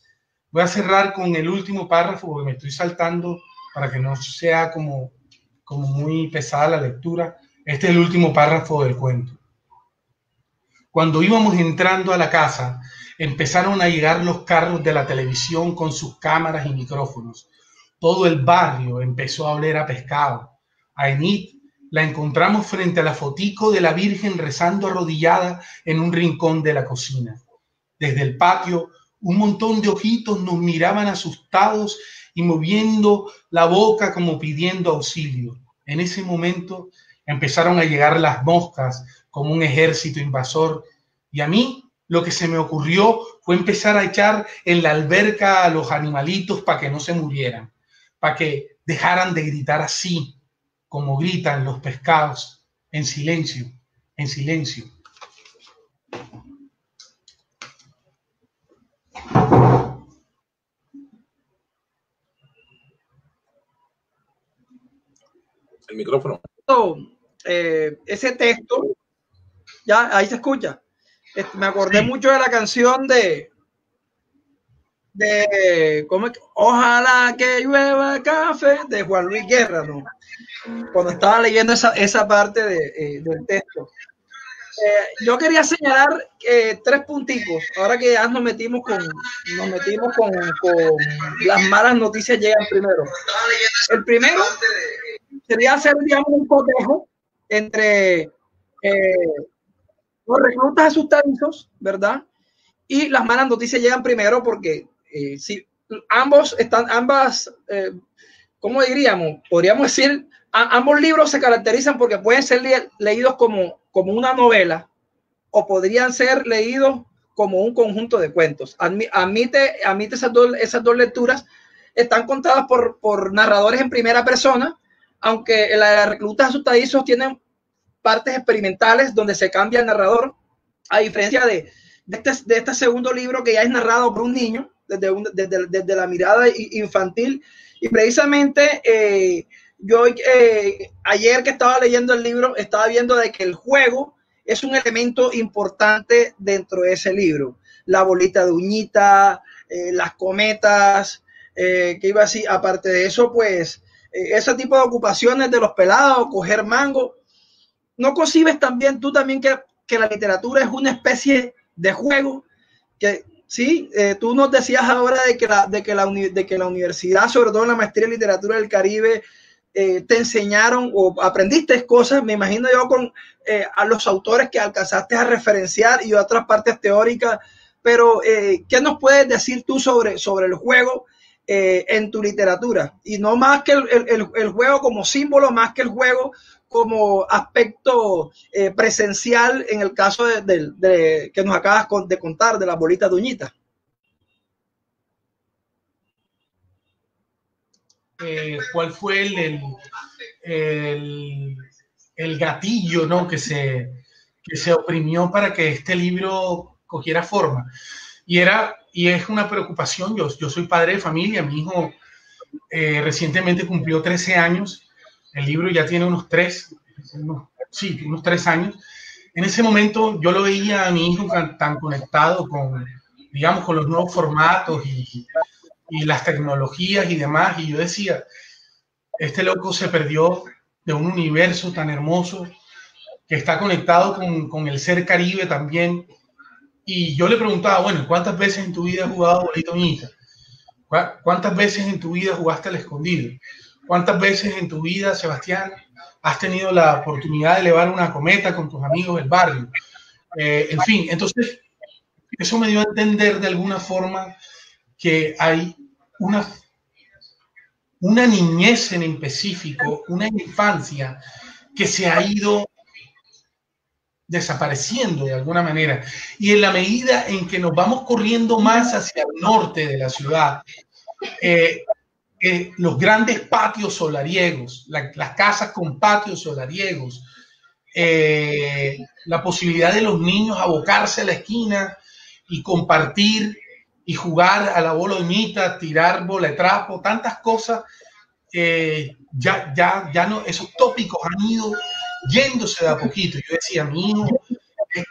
Voy a cerrar con el último párrafo porque me estoy saltando para que no sea como muy pesada la lectura. Este es el último párrafo del cuento. Cuando íbamos entrando a la casa, empezaron a llegar los carros de la televisión con sus cámaras y micrófonos. Todo el barrio empezó a oler a pescado. A Enid la encontramos frente a la fotico de la Virgen rezando arrodillada en un rincón de la cocina. Desde el patio, un montón de ojitos nos miraban asustados y moviendo la boca como pidiendo auxilio. En ese momento empezaron a llegar las moscas como un ejército invasor, y a mí lo que se me ocurrió fue empezar a echar en la alberca a los animalitos para que no se murieran, para que dejaran de gritar así, como gritan los pescados, en silencio, en silencio. El micrófono. Ese texto, ya ahí se escucha. Me acordé mucho de la canción de ¿cómo es? Ojalá que llueva café, de Juan Luis Guerra, ¿no? Cuando estaba leyendo esa parte del texto. Yo quería señalar 3 punticos. Ahora que ya nos metimos con las malas noticias llegan primero. El primero sería hacer, digamos, un cotejo entre los reclutas asustadizos, ¿verdad? Y las malas noticias llegan primero porque si ambas, ¿cómo diríamos? Podríamos decir, ambos libros se caracterizan porque pueden ser leídos como una novela o podrían ser leídos como un conjunto de cuentos. Admite esas dos lecturas. Están contadas por narradores en primera persona, aunque las reclutas asustadizos tienen partes experimentales donde se cambia el narrador, a diferencia de este segundo libro que ya es narrado por un niño desde la mirada infantil. Y precisamente yo ayer que estaba leyendo el libro estaba viendo de que el juego es un elemento importante dentro de ese libro. La bolita de uñita, las cometas, que iba así. Aparte de eso, pues ese tipo de ocupaciones de los pelados, coger mango. ¿No concibes también tú también que la literatura es una especie de juego? Que sí, tú nos decías ahora de que la universidad, sobre todo en la maestría en literatura del Caribe, te enseñaron o aprendiste cosas, me imagino yo, con a los autores que alcanzaste a referenciar y otras partes teóricas, pero ¿qué nos puedes decir tú sobre el juego en tu literatura? Y no más que el juego como símbolo, más que el juego como aspecto presencial en el caso de que nos acabas de contar de las bolitas de uñita. ¿Cuál fue el gatillo, ¿no? que se oprimió para que este libro cogiera forma? Y es una preocupación. Yo soy padre de familia, mi hijo recientemente cumplió 13 años, el libro ya tiene unos 3 años. En ese momento yo lo veía a mi hijo tan conectado con los nuevos formatos y las tecnologías y demás, y yo decía, este loco se perdió de un universo tan hermoso que está conectado con el ser Caribe también. Y yo le preguntaba, bueno, ¿cuántas veces en tu vida has jugado bolita uñita? ¿Cuántas veces en tu vida jugaste al escondido? ¿Cuántas veces en tu vida, Sebastián, has tenido la oportunidad de elevar una cometa con tus amigos del barrio? En fin, entonces eso me dio a entender de alguna forma que hay una niñez en específico, una infancia que se ha ido desapareciendo de alguna manera. Y en la medida en que nos vamos corriendo más hacia el norte de la ciudad, los grandes patios solariegos, las casas con patios solariegos, la posibilidad de los niños abocarse a la esquina y compartir y jugar a la bolonita, tirar bola de trapo, tantas cosas, ya no, esos tópicos han ido yéndose de a poquito. Yo decía, mi hijo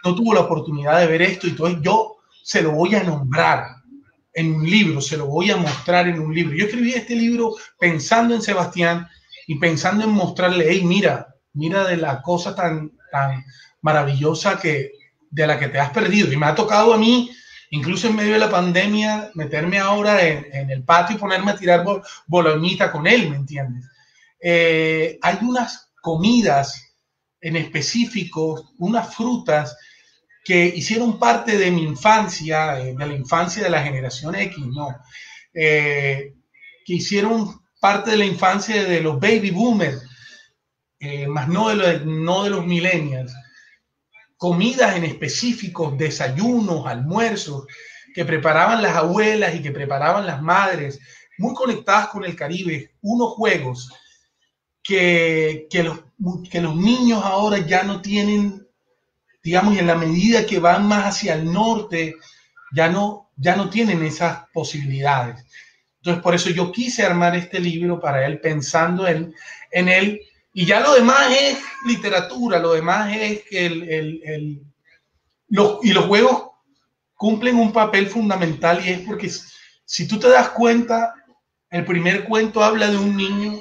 no tuvo la oportunidad de ver esto, y entonces yo se lo voy a nombrar en un libro, se lo voy a mostrar en un libro. Yo escribí este libro pensando en Sebastián y pensando en mostrarle, hey, mira de la cosa tan maravillosa de la que te has perdido. Y me ha tocado a mí, incluso en medio de la pandemia, meterme ahora en el patio y ponerme a tirar bolonita con él, ¿me entiendes? Hay unas comidas en específico, unas frutas que hicieron parte de mi infancia, de la infancia de la generación X, ¿no? Que hicieron parte de la infancia de los baby boomers, más no de los millennials. Comidas en específico, desayunos, almuerzos, que preparaban las abuelas y que preparaban las madres, muy conectadas con el Caribe, unos juegos que los niños ahora ya no tienen, digamos, en la medida que van más hacia el norte, ya no tienen esas posibilidades. Entonces, por eso yo quise armar este libro para él, pensando en él. Y ya lo demás es literatura, lo demás es que los juegos cumplen un papel fundamental, y es porque si tú te das cuenta, el primer cuento habla de un niño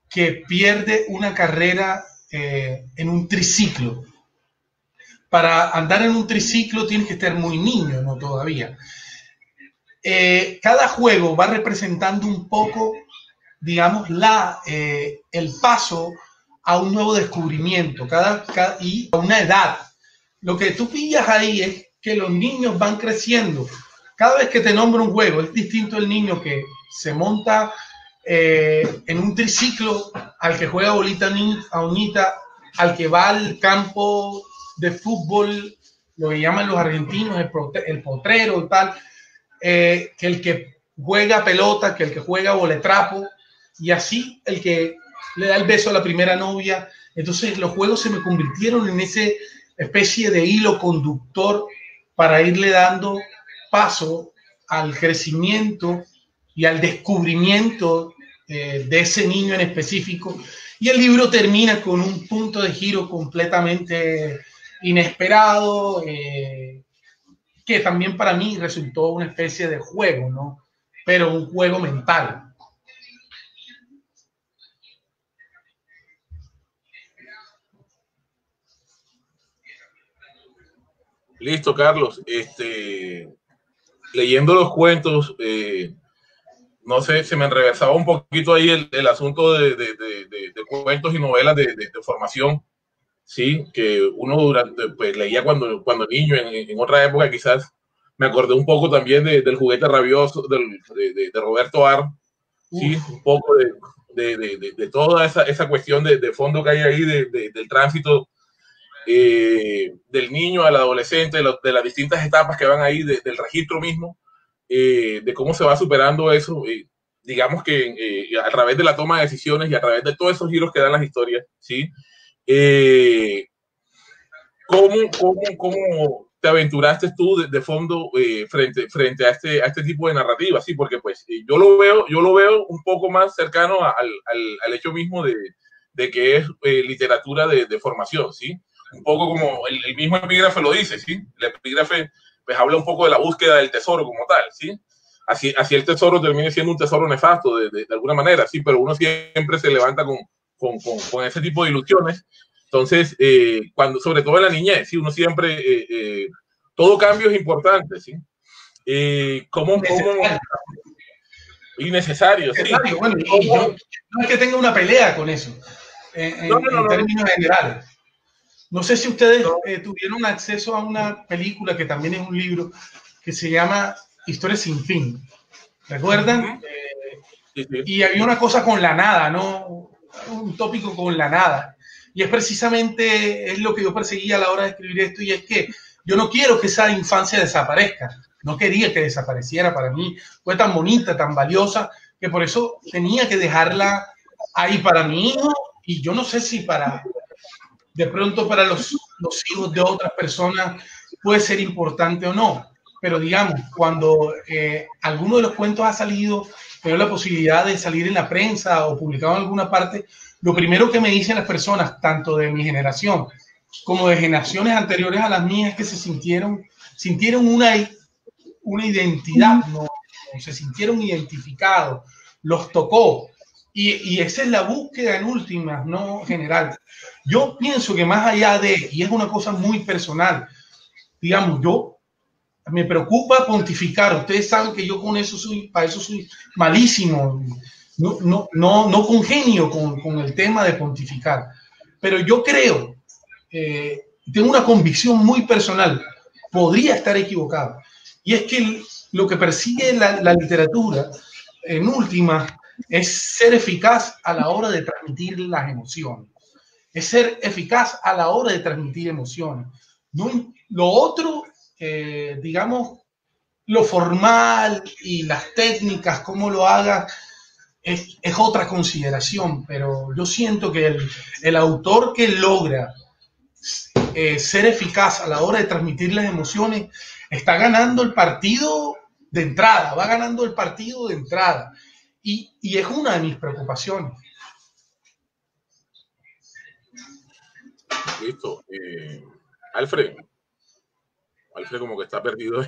que pierde una carrera en un triciclo. Para andar en un triciclo tienes que estar muy niño, ¿no? Todavía. Cada juego va representando un poco, digamos, el paso a un nuevo descubrimiento y a una edad. Lo que tú pillas ahí es que los niños van creciendo. Cada vez que te nombro un juego, es distinto el niño que se monta en un triciclo, al que juega bolita a uñita, al que va al campo de fútbol, lo que llaman los argentinos el potrero y tal, que el que juega pelota, que el que juega boletrapo, y así el que le da el beso a la primera novia. Entonces los juegos se me convirtieron en esa especie de hilo conductor para irle dando paso al crecimiento y al descubrimiento de ese niño en específico. Y el libro termina con un punto de giro completamente inesperado, que también para mí resultó una especie de juego, ¿no? Pero un juego mental. Listo, Carlos. Leyendo los cuentos, no sé, se me enreversaba un poquito ahí el asunto de cuentos y novelas de formación, sí, que uno pues leía cuando niño, en otra época quizás. Me acordé un poco también del Juguete Rabioso, de Roberto Ar, sí, un poco de toda esa cuestión de fondo que hay ahí, del tránsito del niño al adolescente, de las distintas etapas que van ahí, del registro mismo, de cómo se va superando eso, digamos que a través de la toma de decisiones y a través de todos esos giros que dan las historias, ¿sí? ¿Cómo te aventuraste tú de fondo frente a este tipo de narrativa? Sí, porque pues yo lo veo un poco más cercano al hecho mismo de que es literatura de formación, ¿sí? Un poco como el mismo epígrafe lo dice, ¿sí? El epígrafe pues habla un poco de la búsqueda del tesoro como tal, ¿sí? Así el tesoro termine siendo un tesoro nefasto de alguna manera, ¿sí? Pero uno siempre se levanta con ese tipo de ilusiones. Entonces, sobre todo en la niñez, ¿sí? Uno siempre, todo cambio es importante, ¿sí? Innecesario, sí. Bueno, y yo no es que tenga una pelea con eso, en términos generales. No sé si ustedes tuvieron acceso a una película que también es un libro que se llama Historias sin fin. ¿Recuerdan? Sí. Y había una cosa con la nada, ¿no? Un tópico con la nada. Y es precisamente lo que yo perseguía a la hora de escribir esto, y es que yo no quiero que esa infancia desaparezca. No quería que desapareciera. Para mí fue tan bonita, tan valiosa, que por eso tenía que dejarla ahí para mi hijo, y yo no sé si de pronto para los hijos de otras personas puede ser importante o no. pero digamos, cuando alguno de los cuentos ha salido, tengo la posibilidad de salir en la prensa o publicado en alguna parte, lo primero que me dicen las personas, tanto de mi generación como de generaciones anteriores a las mías, es que sintieron una identidad, ¿no? Se sintieron identificados, los tocó. Y esa es la búsqueda en últimas, no general. Yo pienso que más allá de, y es una cosa muy personal, digamos, me preocupa pontificar. Ustedes saben que yo para eso soy malísimo. No congenio con el tema de pontificar. Pero yo creo, tengo una convicción muy personal, podría estar equivocado. Y es que lo que persigue la literatura, en última, es ser eficaz a la hora de transmitir las emociones. Es ser eficaz a la hora de transmitir emociones. No, lo otro, digamos, lo formal y las técnicas, cómo lo hagas, es otra consideración, pero yo siento que el autor que logra ser eficaz a la hora de transmitir las emociones está ganando el partido de entrada, va ganando el partido de entrada. Y es una de mis preocupaciones. Listo. Alfred como que está perdido.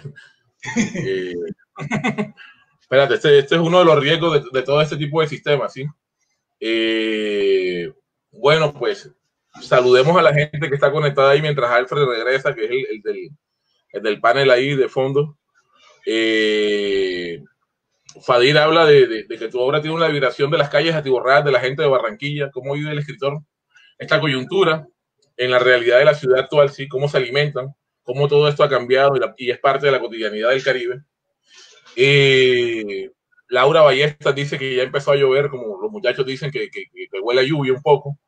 Espérate, este es uno de los riesgos de todo este tipo de sistemas, ¿sí? Bueno, pues saludemos a la gente que está conectada ahí mientras Alfred regresa, que es el del panel ahí de fondo. Fadir habla de que tu obra tiene una vibración de las calles atiborradas de la gente de Barranquilla. ¿Cómo vive el escritor esta coyuntura en la realidad de la ciudad actual? ¿Sí? ¿Cómo se alimentan? ¿Cómo todo esto ha cambiado y es parte de la cotidianidad del Caribe? Laura Ballestas dice que ya empezó a llover, como los muchachos dicen que huele a lluvia un poco.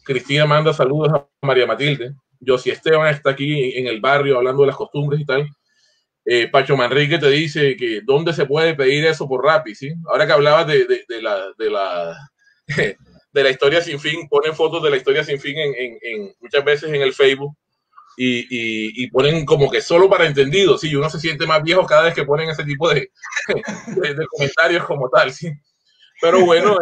Cristina manda saludos a María Matilde. Josie Esteban está aquí en el barrio hablando de las costumbres y tal. Pacho Manrique te dice que dónde se puede pedir eso por Rappi, ¿sí? Ahora que hablabas de la historia sin fin, ponen fotos de la historia sin fin muchas veces en el Facebook y ponen como que solo para entendidos, ¿sí? Y uno se siente más viejo cada vez que ponen ese tipo de comentarios como tal, ¿sí? Pero bueno,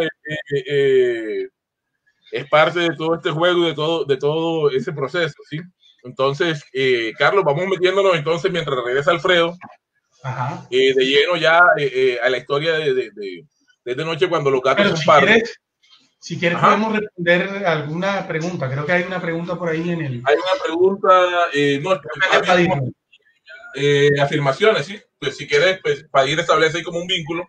es parte de todo este juego y de todo ese proceso, ¿sí? Entonces, Carlos, vamos metiéndonos entonces mientras regresa Alfredo, de lleno ya a la historia de noche cuando los gatos son pardos. Si quieres podemos responder alguna pregunta. Creo que hay una pregunta por ahí en el... Hay una pregunta, afirmaciones, ¿sí? Pues si quieres, pues Padir establece ahí como un vínculo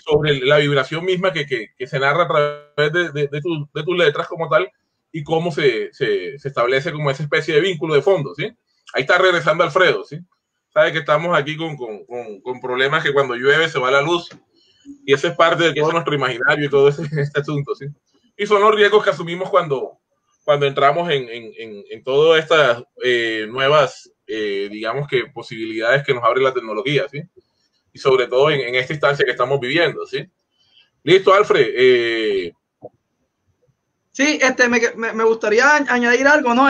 sobre la vibración misma que se narra a través de tus letras como tal, y cómo se establece como esa especie de vínculo de fondo, ¿sí? Ahí está regresando Alfredo, ¿sí? Sabe que estamos aquí con problemas que cuando llueve se va la luz, y eso es parte de todo nuestro imaginario y todo este asunto, ¿sí? Y son los riesgos que asumimos cuando entramos en todas estas nuevas, digamos que posibilidades que nos abre la tecnología, ¿sí? Y sobre todo en esta instancia que estamos viviendo, ¿sí? Listo, Alfred. Sí, me gustaría añadir algo, ¿no?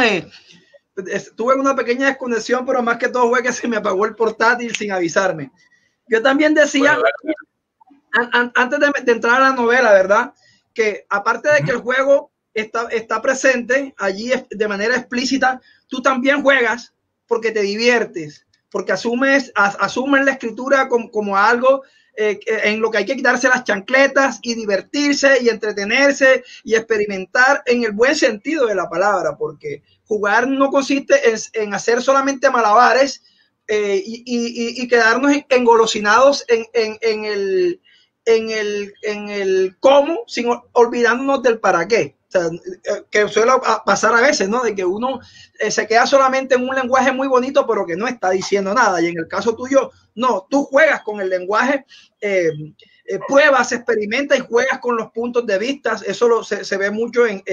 Tuve una pequeña desconexión, pero más que todo fue que se me apagó el portátil sin avisarme. Yo también decía, antes de entrar a la novela, ¿verdad? Que aparte de que el juego está presente allí de manera explícita, tú también juegas porque te diviertes, porque asumes la escritura como algo en lo que hay que quitarse las chancletas y divertirse y entretenerse y experimentar en el buen sentido de la palabra, porque jugar no consiste en hacer solamente malabares y quedarnos engolosinados en el cómo, sin olvidándonos del para qué. O sea, que suele pasar a veces, ¿no? De que uno se queda solamente en un lenguaje muy bonito, pero que no está diciendo nada. Y en el caso tuyo, no, tú juegas con el lenguaje, pruebas, experimentas y juegas con los puntos de vista. Eso se ve mucho en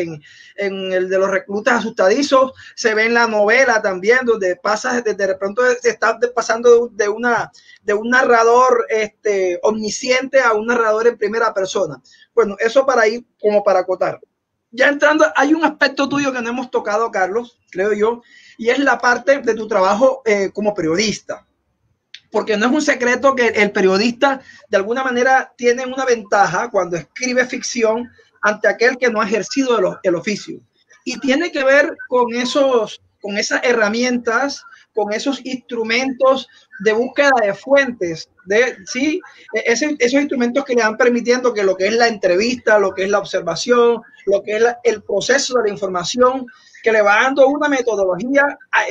el de los reclutas asustadizos, se ve en la novela también, donde pasas, de pronto se está pasando de un narrador omnisciente a un narrador en primera persona. Bueno, eso para ir como para acotar. ya entrando, hay un aspecto tuyo que no hemos tocado, Carlos, creo yo, y es la parte de tu trabajo como periodista. Porque no es un secreto que el periodista de alguna manera tiene una ventaja cuando escribe ficción ante aquel que no ha ejercido el oficio. Y tiene que ver con esas herramientas, con esos instrumentos de búsqueda de fuentes, ¿sí? Esos instrumentos que le van permitiendo que lo que es la entrevista, lo que es la observación, lo que es el proceso de la información, que le va dando una metodología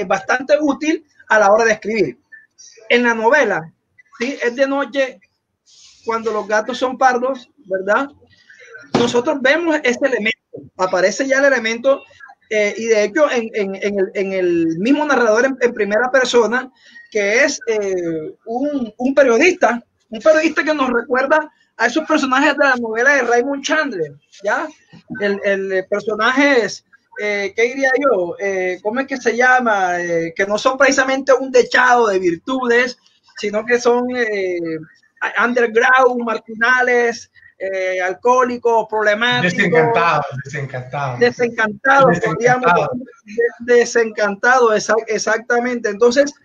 bastante útil a la hora de escribir. En la novela, ¿sí? Es de noche cuando los gatos son pardos, ¿verdad? Nosotros vemos ese elemento, aparece ya el elemento y de hecho en el mismo narrador en primera persona, que es un periodista que nos recuerda a esos personajes de la novela de Raymond Chandler, ¿ya? El personaje es, ¿qué diría yo? ¿Cómo es que se llama? Que no son precisamente un dechado de virtudes, sino que son underground, marginales, alcohólicos, problemáticos. Desencantado, exactamente. Entonces,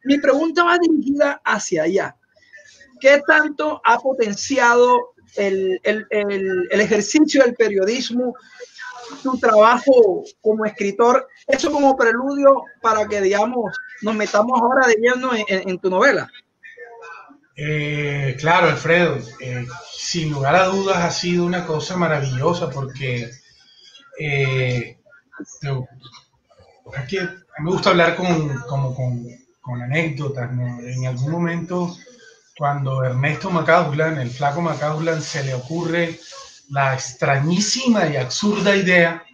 mi pregunta va dirigida hacia allá. ¿Qué tanto ha potenciado el ejercicio del periodismo tu trabajo como escritor? Eso como preludio para que, digamos, nos metamos ahora de lleno en tu novela. Claro, Alfredo, sin lugar a dudas ha sido una cosa maravillosa porque aquí me gusta hablar con anécdotas, ¿no? En algún momento, cuando Ernesto McCausland, el flaco McCausland, se le ocurre la extrañísima y absurda idea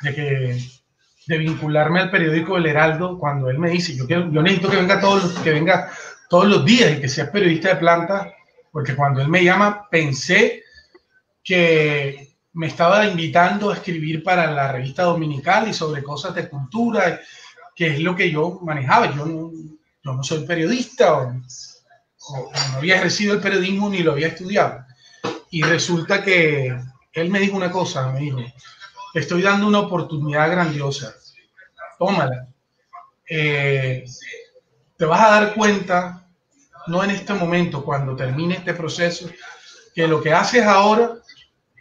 de vincularme al periódico El Heraldo, cuando él me dice, yo necesito que venga todos los días y que seas periodista de planta, porque cuando él me llama pensé que me estaba invitando a escribir para la revista dominical y sobre cosas de cultura, que es lo que yo manejaba. Yo no soy periodista o no había ejercido el periodismo ni lo había estudiado. Y resulta que él me dijo una cosa, me dijo, te estoy dando una oportunidad grandiosa, tómala. Te vas a dar cuenta, no en este momento, cuando termine este proceso, que lo que haces ahora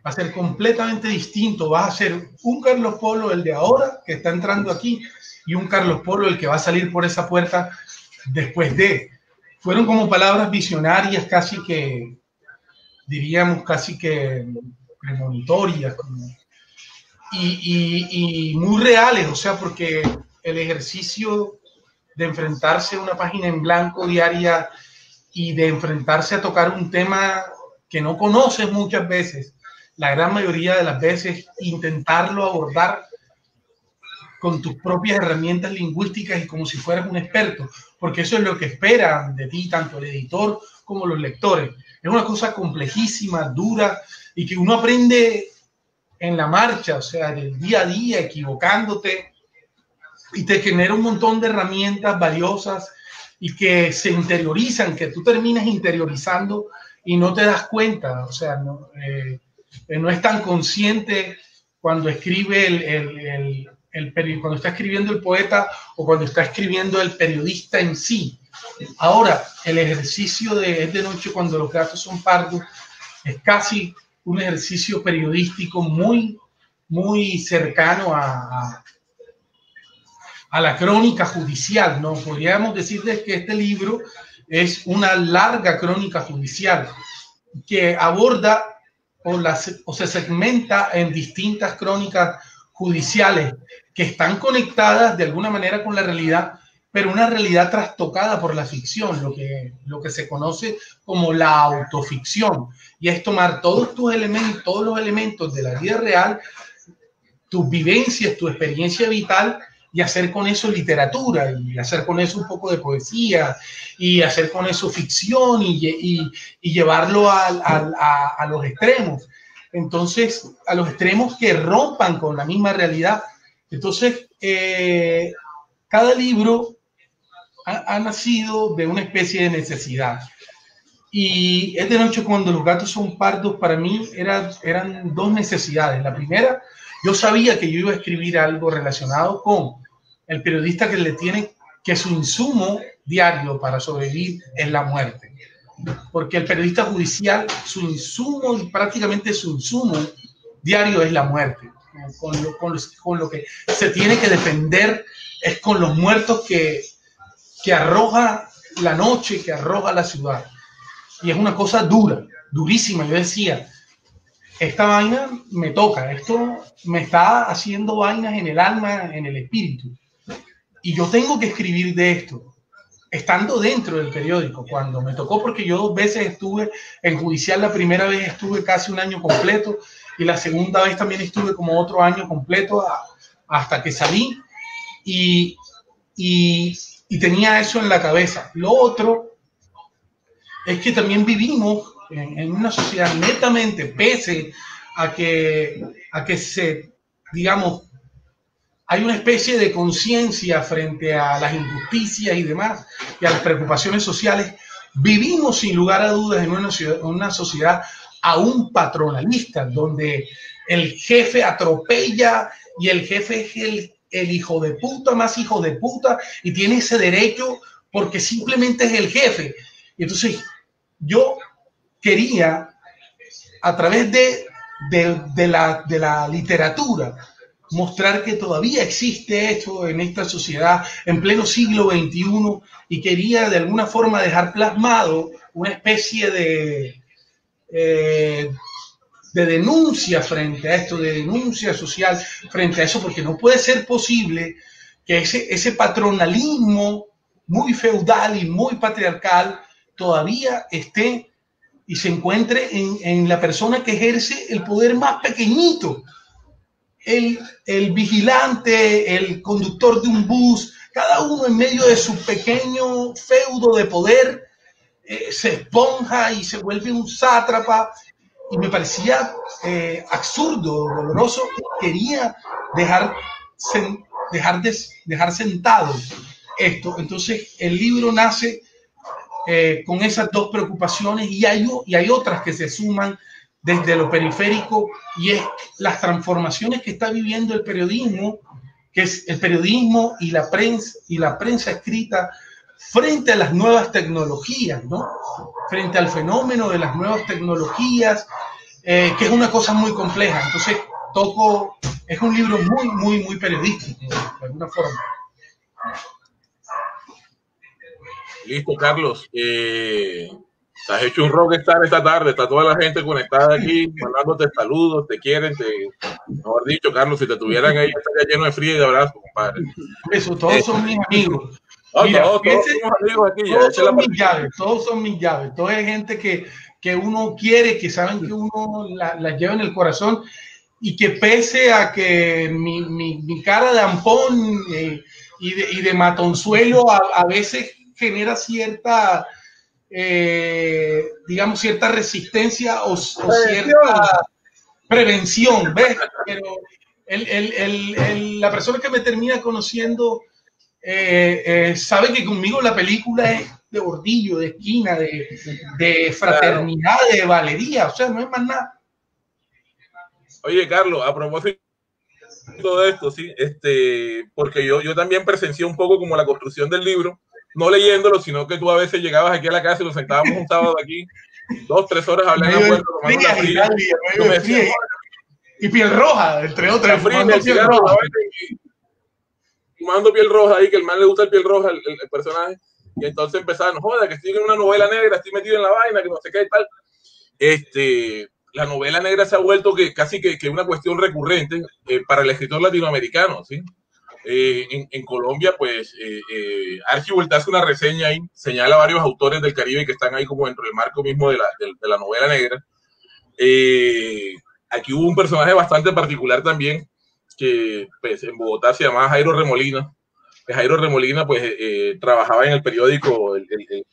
va a ser completamente distinto. Vas a ser un Carlos Polo, el de ahora, que está entrando aquí, y un Carlos Polo, el que va a salir por esa puerta después de. Fueron como palabras visionarias, casi que, diríamos, casi que premonitorias, y muy reales, o sea, porque el ejercicio de enfrentarse a una página en blanco diaria y de enfrentarse a tocar un tema que no conoces muchas veces, la gran mayoría de las veces intentarlo abordar con tus propias herramientas lingüísticas y como si fueras un experto, porque eso es lo que esperan de ti tanto el editor como los lectores. Es una cosa complejísima, dura, y que uno aprende en la marcha, o sea, del día a día, equivocándote, y te genera un montón de herramientas valiosas y que se interiorizan, que tú terminas interiorizando y no te das cuenta, o sea, no es tan consciente cuando escribe cuando está escribiendo el poeta o cuando está escribiendo el periodista en sí. Ahora, el ejercicio de Es de noche cuando los gatos son pardos es casi un ejercicio periodístico muy, muy cercano a la crónica judicial, ¿no? Podríamos decirles que este libro es una larga crónica judicial que aborda o se segmenta en distintas crónicas judiciales que están conectadas de alguna manera con la realidad, pero una realidad trastocada por la ficción, lo que se conoce como la autoficción, y es tomar todos los elementos de la vida real, tus vivencias, tu experiencia vital, y hacer con eso literatura, y hacer con eso un poco de poesía, y hacer con eso ficción, y llevarlo a los extremos. Entonces, a los extremos que rompan con la misma realidad. Entonces, cada libro ha nacido de una especie de necesidad. Y Es de noche cuando los gatos son pardos, para mí eran dos necesidades. La primera yo sabía que yo iba a escribir algo relacionado con el periodista que le tiene que su insumo diario para sobrevivir es la muerte. Porque el periodista judicial, su insumo, prácticamente su insumo diario es la muerte. Con lo que se tiene que defender es con los muertos que arroja la noche, que arroja la ciudad. Y es una cosa dura, durísima. Yo decía, esta vaina me toca, esto me está haciendo vainas en el alma, en el espíritu. Y yo tengo que escribir de esto, estando dentro del periódico, cuando me tocó, porque yo 2 veces estuve en judicial. La primera vez estuve casi 1 año completo y la segunda vez también estuve como otro año completo hasta que salí y tenía eso en la cabeza. Lo otro es que también vivimos en una sociedad netamente, pese a que se, digamos, hay una especie de conciencia frente a las injusticias y demás, y a las preocupaciones sociales. Vivimos sin lugar a dudas en una sociedad aún patronalista, donde el jefe atropella y el jefe es el hijo de puta más hijo de puta y tiene ese derecho porque simplemente es el jefe. Y entonces yo quería, a través de la literatura, mostrar que todavía existe esto en esta sociedad en pleno siglo XXI, y quería de alguna forma dejar plasmado una especie de denuncia frente a esto, de denuncia social frente a eso, porque no puede ser posible que ese patronalismo muy feudal y muy patriarcal todavía esté y se encuentre en la persona que ejerce el poder más pequeñito. El vigilante, el conductor de un bus, cada uno en medio de su pequeño feudo de poder, se esponja y se vuelve un sátrapa. Y me parecía absurdo, doloroso. Quería dejar sentado esto. Entonces el libro nace con esas 2 preocupaciones, y hay otras que se suman desde lo periférico, y es las transformaciones que está viviendo el periodismo, que es el periodismo y la prensa escrita frente a las nuevas tecnologías, ¿no? Frente al fenómeno de las nuevas tecnologías, que es una cosa muy compleja. Entonces es un libro muy, muy, muy periodístico, de alguna forma. Listo, Carlos. Has hecho un rockstar esta tarde, está toda la gente conectada aquí, mandándote saludos, te quieren, mejor dicho, Carlos, si te tuvieran ahí estaría lleno de frío y de abrazos, compadre. Eso, todos son mis amigos. Mira, todos somos amigos aquí. Todos son mis llaves, toda es gente que uno quiere, que saben que uno la lleva en el corazón, y que pese a que mi cara de ampón y de matonzuelo a veces genera cierta... digamos, cierta resistencia o cierta prevención, ¿ves? Pero la persona que me termina conociendo sabe que conmigo la película es de bordillo, de esquina, de fraternidad, de valería, o sea, no es más nada. Oye, Carlos, a propósito de todo esto, sí, porque yo también presencié un poco como la construcción del libro, no leyéndolo, sino que tú a veces llegabas aquí a la casa y nos sentábamos un sábado aquí, 2, 3 horas hablando de tomando una fría. Y piel roja, entre otras. Fumando piel roja ahí, que el man le gusta el piel roja, el personaje. Y entonces empezaban, joder, que estoy en una novela negra, estoy metido en la vaina, que no sé qué y tal. La novela negra se ha vuelto casi que una cuestión recurrente para el escritor latinoamericano, ¿sí? En Colombia, pues, Archibald hace una reseña ahí, señala varios autores del Caribe que están ahí como dentro del marco mismo de la novela negra. Aquí hubo un personaje bastante particular también, que pues, en Bogotá se llamaba Jairo Remolina. Jairo Remolina, pues, trabajaba en el periódico El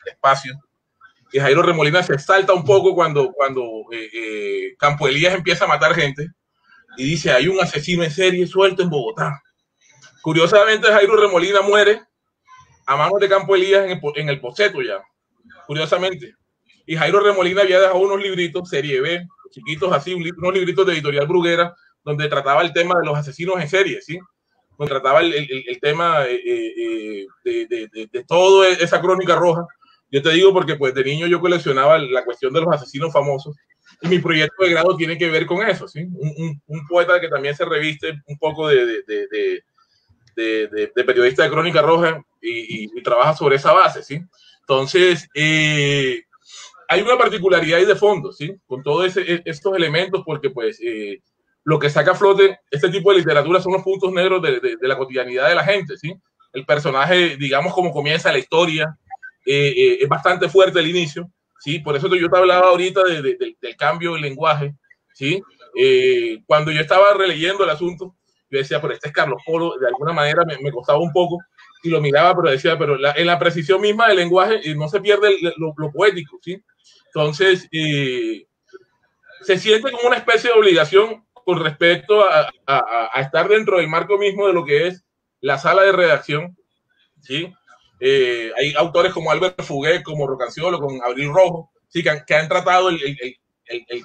Espacio. Y Jairo Remolina se exalta un poco cuando Campo Elías empieza a matar gente y dice, hay un asesino en serie suelto en Bogotá. Curiosamente, Jairo Remolina muere a manos de Campo Elías en el Poceto ya, curiosamente. Y Jairo Remolina había dejado unos libritos, serie B, chiquitos así, unos libritos de Editorial Bruguera, donde trataba el tema de los asesinos en serie, ¿sí? Donde trataba el tema de toda esa crónica roja. Yo te digo porque pues de niño yo coleccionaba la cuestión de los asesinos famosos y mi proyecto de grado tiene que ver con eso, ¿sí? Un poeta que también se reviste un poco de periodista de crónica roja y trabaja sobre esa base, ¿sí? Entonces, hay una particularidad ahí de fondo, ¿sí? Con todos estos elementos, porque pues lo que saca a flote este tipo de literatura son los puntos negros de la cotidianidad de la gente, ¿sí? El personaje, digamos, como comienza la historia, es bastante fuerte al inicio, ¿sí? Por eso yo te hablaba ahorita del cambio del lenguaje, ¿sí? Cuando yo estaba releyendo el asunto, yo decía, pero este es Carlos Polo, de alguna manera me costaba un poco, y lo miraba, pero decía, pero en la precisión misma del lenguaje no se pierde lo poético, ¿sí? Entonces, se siente como una especie de obligación con respecto a estar dentro del marco mismo de lo que es la sala de redacción, ¿sí? Hay autores como Albert Fuguet, como Rocanciolo, con Abril Rojo, ¿sí? que han tratado el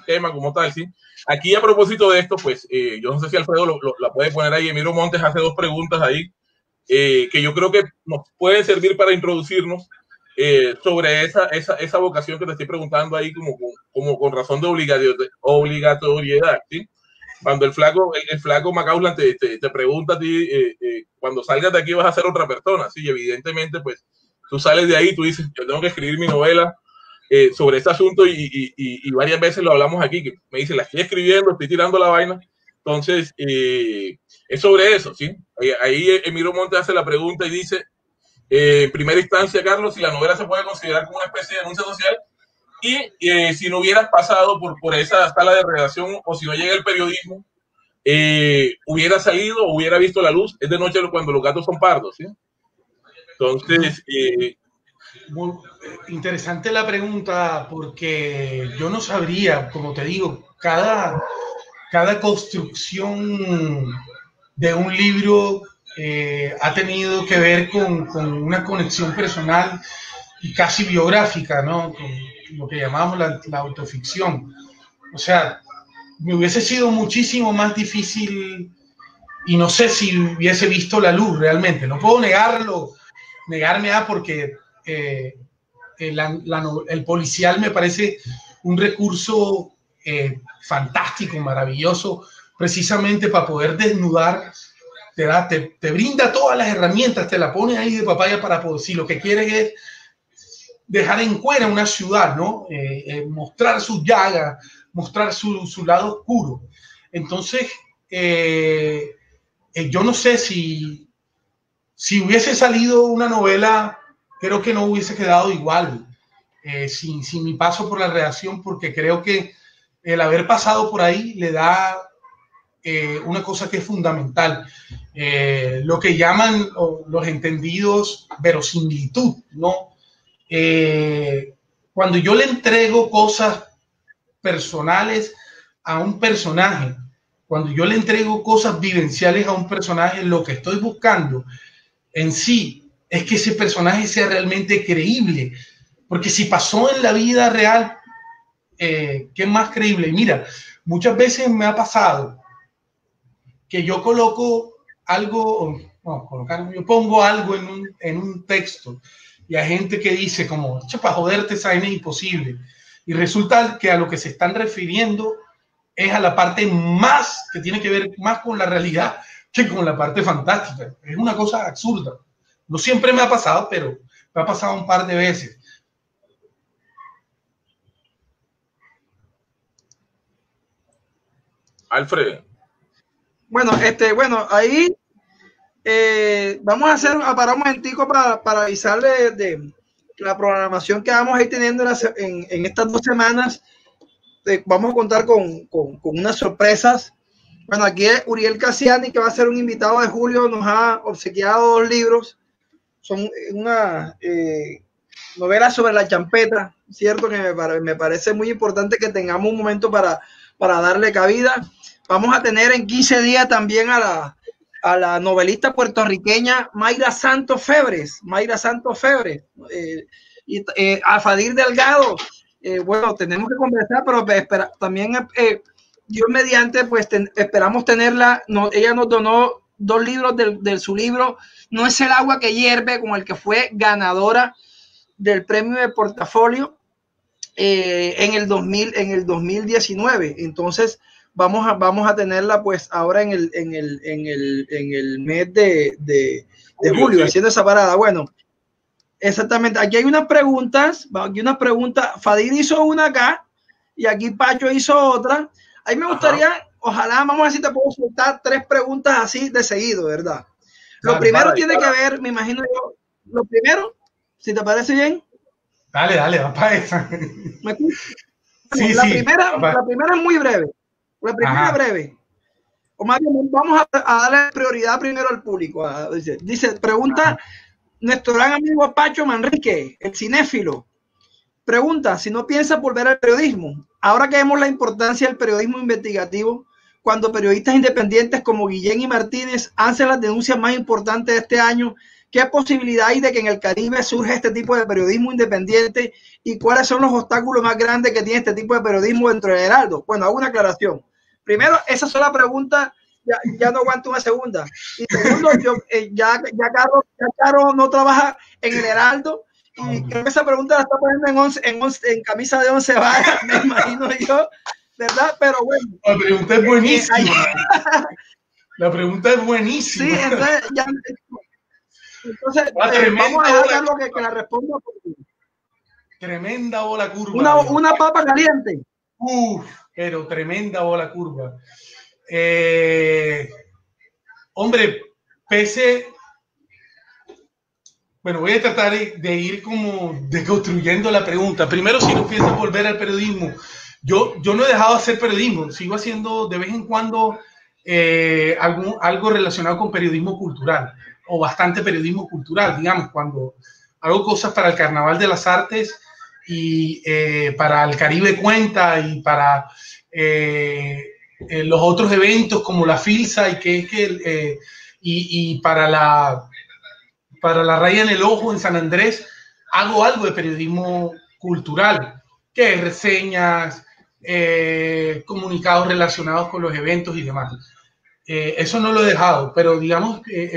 tema como tal, ¿sí? Aquí, a propósito de esto, pues, yo no sé si Alfredo la puede poner ahí. Emiro Montes hace 2 preguntas ahí, que yo creo que nos pueden servir para introducirnos sobre esa vocación que te estoy preguntando ahí como con razón de obligatoriedad, ¿sí? Cuando el flaco Macaulay te pregunta a ti, cuando salgas de aquí vas a ser otra persona, ¿sí? Y evidentemente, pues, tú sales de ahí, tú dices, yo tengo que escribir mi novela sobre este asunto y varias veces lo hablamos aquí, que me dice, la estoy escribiendo, estoy tirando la vaina. Entonces, es sobre eso, ¿sí? Ahí Emiro Montes hace la pregunta y dice, en primera instancia, Carlos, si la novela se puede considerar como una especie de denuncia social y si no hubieras pasado por esa sala de redacción o si no llega el periodismo, hubiera salido o hubiera visto la luz. Es de noche cuando los gatos son pardos, ¿sí? Entonces... Muy interesante la pregunta, porque yo no sabría, como te digo, cada construcción de un libro ha tenido que ver con una conexión personal y casi biográfica, ¿no? Con lo que llamamos la autoficción. O sea, me hubiese sido muchísimo más difícil y no sé si hubiese visto la luz realmente. No puedo negarme porque el policial me parece un recurso fantástico, maravilloso, precisamente para poder desnudar. Te brinda todas las herramientas, te la pone ahí de papaya para poder, si lo que quieres es dejar en cuera una ciudad, ¿no? Mostrar sus llagas, mostrar su lado oscuro. Entonces, yo no sé si hubiese salido una novela, creo que no hubiese quedado igual sin mi paso por la redacción, porque creo que el haber pasado por ahí le da una cosa que es fundamental, lo que llaman los entendidos verosimilitud, ¿no? Cuando yo le entrego cosas personales a un personaje, cuando yo le entrego cosas vivenciales a un personaje, lo que estoy buscando en sí es que ese personaje sea realmente creíble, porque si pasó en la vida real, ¿qué más creíble? Y mira, muchas veces me ha pasado que yo coloco algo, yo pongo algo en un texto y hay gente que dice como, para joderte esa vaina es imposible, y resulta que a lo que se están refiriendo es a la parte más que tiene que ver más con la realidad que con la parte fantástica. Es una cosa absurda. No siempre me ha pasado, pero me ha pasado un par de veces. Alfred. Bueno, ahí vamos a parar un momentico para avisarle de la programación que vamos a ir teniendo en estas 2 semanas. Vamos a contar con unas sorpresas. Bueno, aquí es Uriel Cassiani, que va a ser un invitado de julio, nos ha obsequiado 2 libros. Son una novela sobre la champeta, cierto, que me parece muy importante que tengamos un momento para darle cabida. Vamos a tener en 15 días también a la novelista puertorriqueña Mayra Santos Febres, y a Fadir Delgado. Bueno, tenemos que conversar, pero también Dios mediante, pues esperamos tenerla. Ella nos donó 2 libros de su libro No es el agua que hierve, con el que fue ganadora del premio de portafolio en el 2019. Entonces vamos a tenerla pues ahora en el mes de julio, haciendo esa parada. Bueno, exactamente. Aquí hay unas preguntas. Fadil hizo una acá y aquí Pacho hizo otra. A mí me gustaría, ojalá, vamos a ver si te puedo soltar 3 preguntas así de seguido, ¿verdad? Lo primero tiene que ver, me imagino yo, lo primero, si te parece bien. Dale, va para esa. Sí, la primera es muy breve. La primera es breve. O más bien, vamos a darle prioridad primero al público. Dice, pregunta nuestro gran amigo Pacho Manrique, el cinéfilo. Pregunta, si no piensas volver al periodismo, ahora que vemos la importancia del periodismo investigativo, cuando periodistas independientes como Guillén y Martínez hacen las denuncias más importantes de este año, ¿qué posibilidad hay de que en el Caribe surja este tipo de periodismo independiente y cuáles son los obstáculos más grandes que tiene este tipo de periodismo dentro del Heraldo? Bueno, hago una aclaración. Primero, esa sola pregunta ya no aguanto una segunda. Y segundo, ya Caro no trabaja en el Heraldo. Y creo que esa pregunta la está poniendo en camisa de 11 varas, me imagino yo, ¿verdad? Pero bueno. La pregunta es buenísima. La pregunta es buenísima. Sí, entonces vamos a dejar lo que la responda. Tremenda bola curva. Una papa caliente. Pero tremenda bola curva. Hombre, bueno, voy a tratar de ir como deconstruyendo la pregunta. Primero, si no piensas volver al periodismo, yo no he dejado de hacer periodismo, sigo haciendo de vez en cuando algo relacionado con periodismo cultural, o bastante periodismo cultural, digamos, cuando hago cosas para el Carnaval de las Artes y para el Caribe Cuenta y para los otros eventos como la FILSA y para la Raya en el Ojo en San Andrés, hago algo de periodismo cultural, que es reseñas, comunicados relacionados con los eventos y demás. Eso no lo he dejado, pero digamos que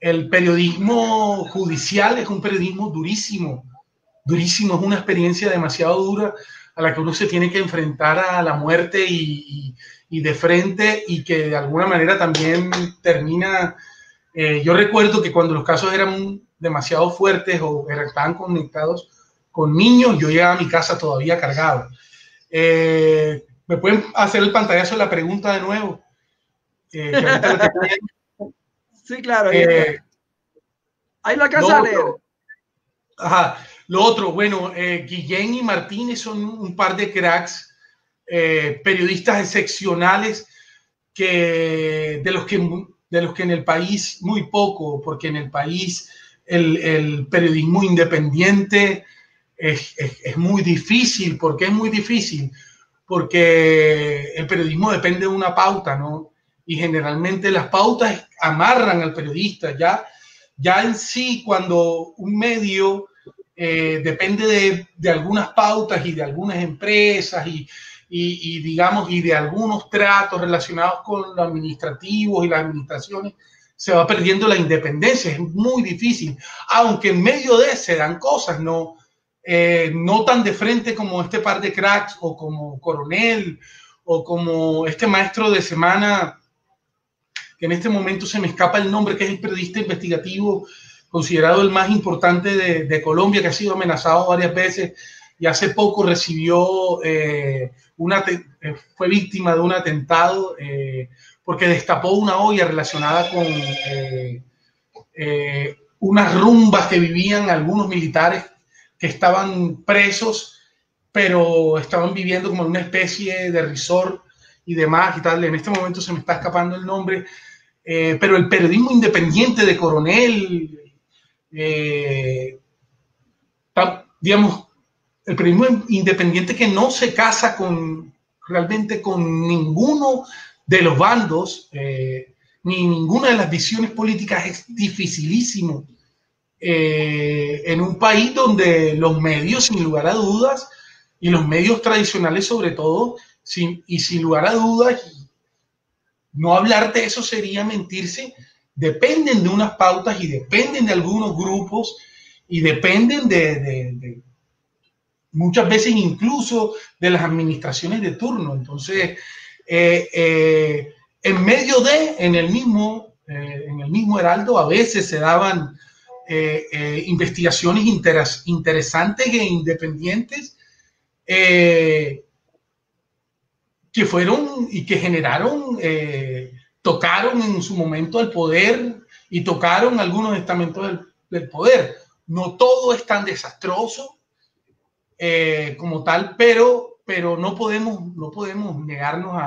el periodismo judicial es un periodismo durísimo, es una experiencia demasiado dura a la que uno se tiene que enfrentar a la muerte y de frente, y que de alguna manera también termina... yo recuerdo que cuando los casos eran demasiado fuertes o estaban conectados con niños, yo llegaba a mi casa todavía cargado. ¿Me pueden hacer el pantallazo de la pregunta de nuevo? Sí, claro. Ahí la casa a leer. Ajá. Lo otro, bueno, Guillén y Martínez son un par de cracks, periodistas excepcionales de los que en el país muy poco, porque en el país el periodismo independiente es muy difícil. ¿Por qué es muy difícil? Porque el periodismo depende de una pauta, ¿no? Y generalmente las pautas amarran al periodista. Ya en sí, cuando un medio depende de algunas pautas y de algunas empresas y digamos, y de algunos tratos relacionados con los administrativos y las administraciones, se va perdiendo la independencia. Es muy difícil, aunque en medio de se dan cosas, no tan de frente como este par de cracks, o como Coronel, o como este maestro de semana, que en este momento se me escapa el nombre, que es el periodista investigativo considerado el más importante de Colombia, que ha sido amenazado varias veces y hace poco recibió fue víctima de un atentado porque destapó una olla relacionada con unas rumbas que vivían algunos militares que estaban presos, pero estaban viviendo como en una especie de resort y demás y tal. En este momento se me está escapando el nombre, pero el periodismo independiente de Coronel, digamos, el periodismo independiente que no se casa realmente con ninguno de los bandos, ni ninguna de las visiones políticas, es dificilísimo en un país donde los medios, sin lugar a dudas, y los medios tradicionales sobre todo, y sin lugar a dudas, no hablar de eso sería mentirse. Dependen de unas pautas y dependen de algunos grupos y dependen de muchas veces incluso de las administraciones de turno. Entonces, en medio en el mismo Heraldo a veces se daban investigaciones interesantes e independientes que fueron y que generaron, tocaron en su momento el poder y tocaron algunos estamentos del poder. No todo es tan desastroso como tal, pero no podemos negarnos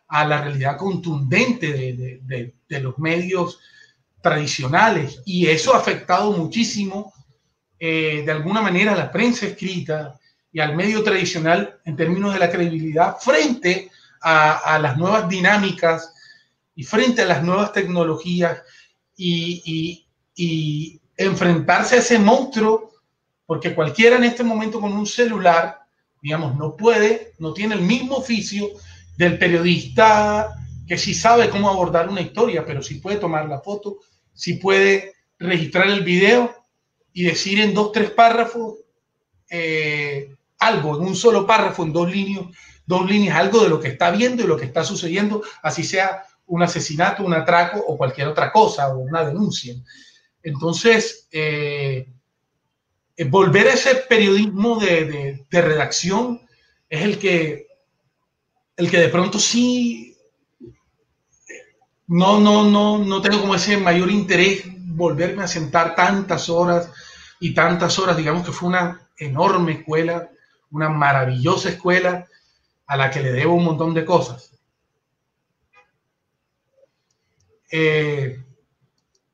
a la realidad contundente de los medios tradicionales, y eso ha afectado muchísimo de alguna manera a la prensa escrita y al medio tradicional en términos de la credibilidad frente a las nuevas dinámicas y frente a las nuevas tecnologías y enfrentarse a ese monstruo, porque cualquiera en este momento con un celular, digamos, no tiene el mismo oficio del periodista que sí sabe cómo abordar una historia, pero sí puede tomar la foto, sí puede registrar el video y decir en 2 o 3 párrafos algo, en un solo párrafo, en 2 líneas, algo de lo que está viendo y lo que está sucediendo, así sea un asesinato, un atraco o cualquier otra cosa, o una denuncia. Entonces, volver a ese periodismo de redacción es el que de pronto sí no tengo como ese mayor interés, volverme a sentar tantas horas y tantas horas. Digamos que fue una enorme escuela, una maravillosa escuela a la que le debo un montón de cosas.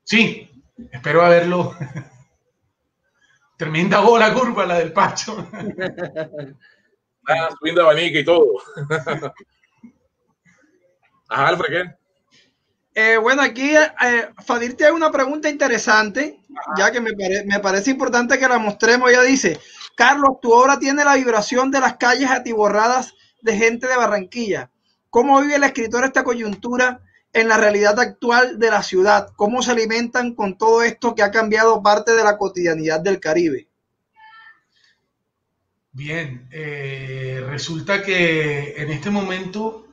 Sí, espero haberlo. Tremenda bola curva la del Pacho. Subiendo abanica y todo. Ajá, Alfred, ¿qué? Bueno, aquí Fadir te hace una pregunta interesante, ya que me parece importante que la mostremos. Ella dice: Carlos, tu obra tiene la vibración de las calles atiborradas de gente de Barranquilla. ¿Cómo vive el escritor esta coyuntura en la realidad actual de la ciudad? ¿Cómo se alimentan con todo esto que ha cambiado parte de la cotidianidad del Caribe? Bien, resulta que en este momento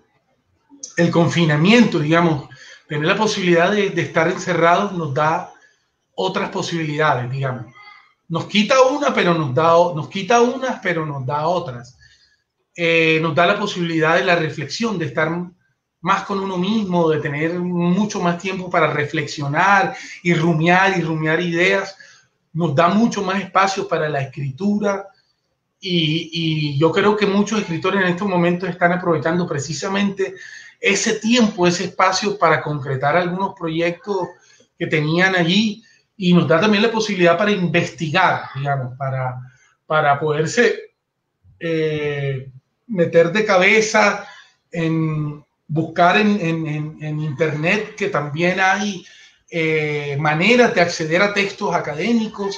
el confinamiento, digamos, tener la posibilidad de estar encerrados nos da otras posibilidades, digamos. Nos quita unas, pero nos da otras. Nos da la posibilidad de la reflexión, de estar más con uno mismo, de tener mucho más tiempo para reflexionar y rumiar ideas. Nos da mucho más espacio para la escritura, y yo creo que muchos escritores en estos momentos están aprovechando precisamente ese tiempo, ese espacio para concretar algunos proyectos que tenían allí, y nos da también la posibilidad para investigar, digamos, para poderse meter de cabeza en buscar en internet, que también hay maneras de acceder a textos académicos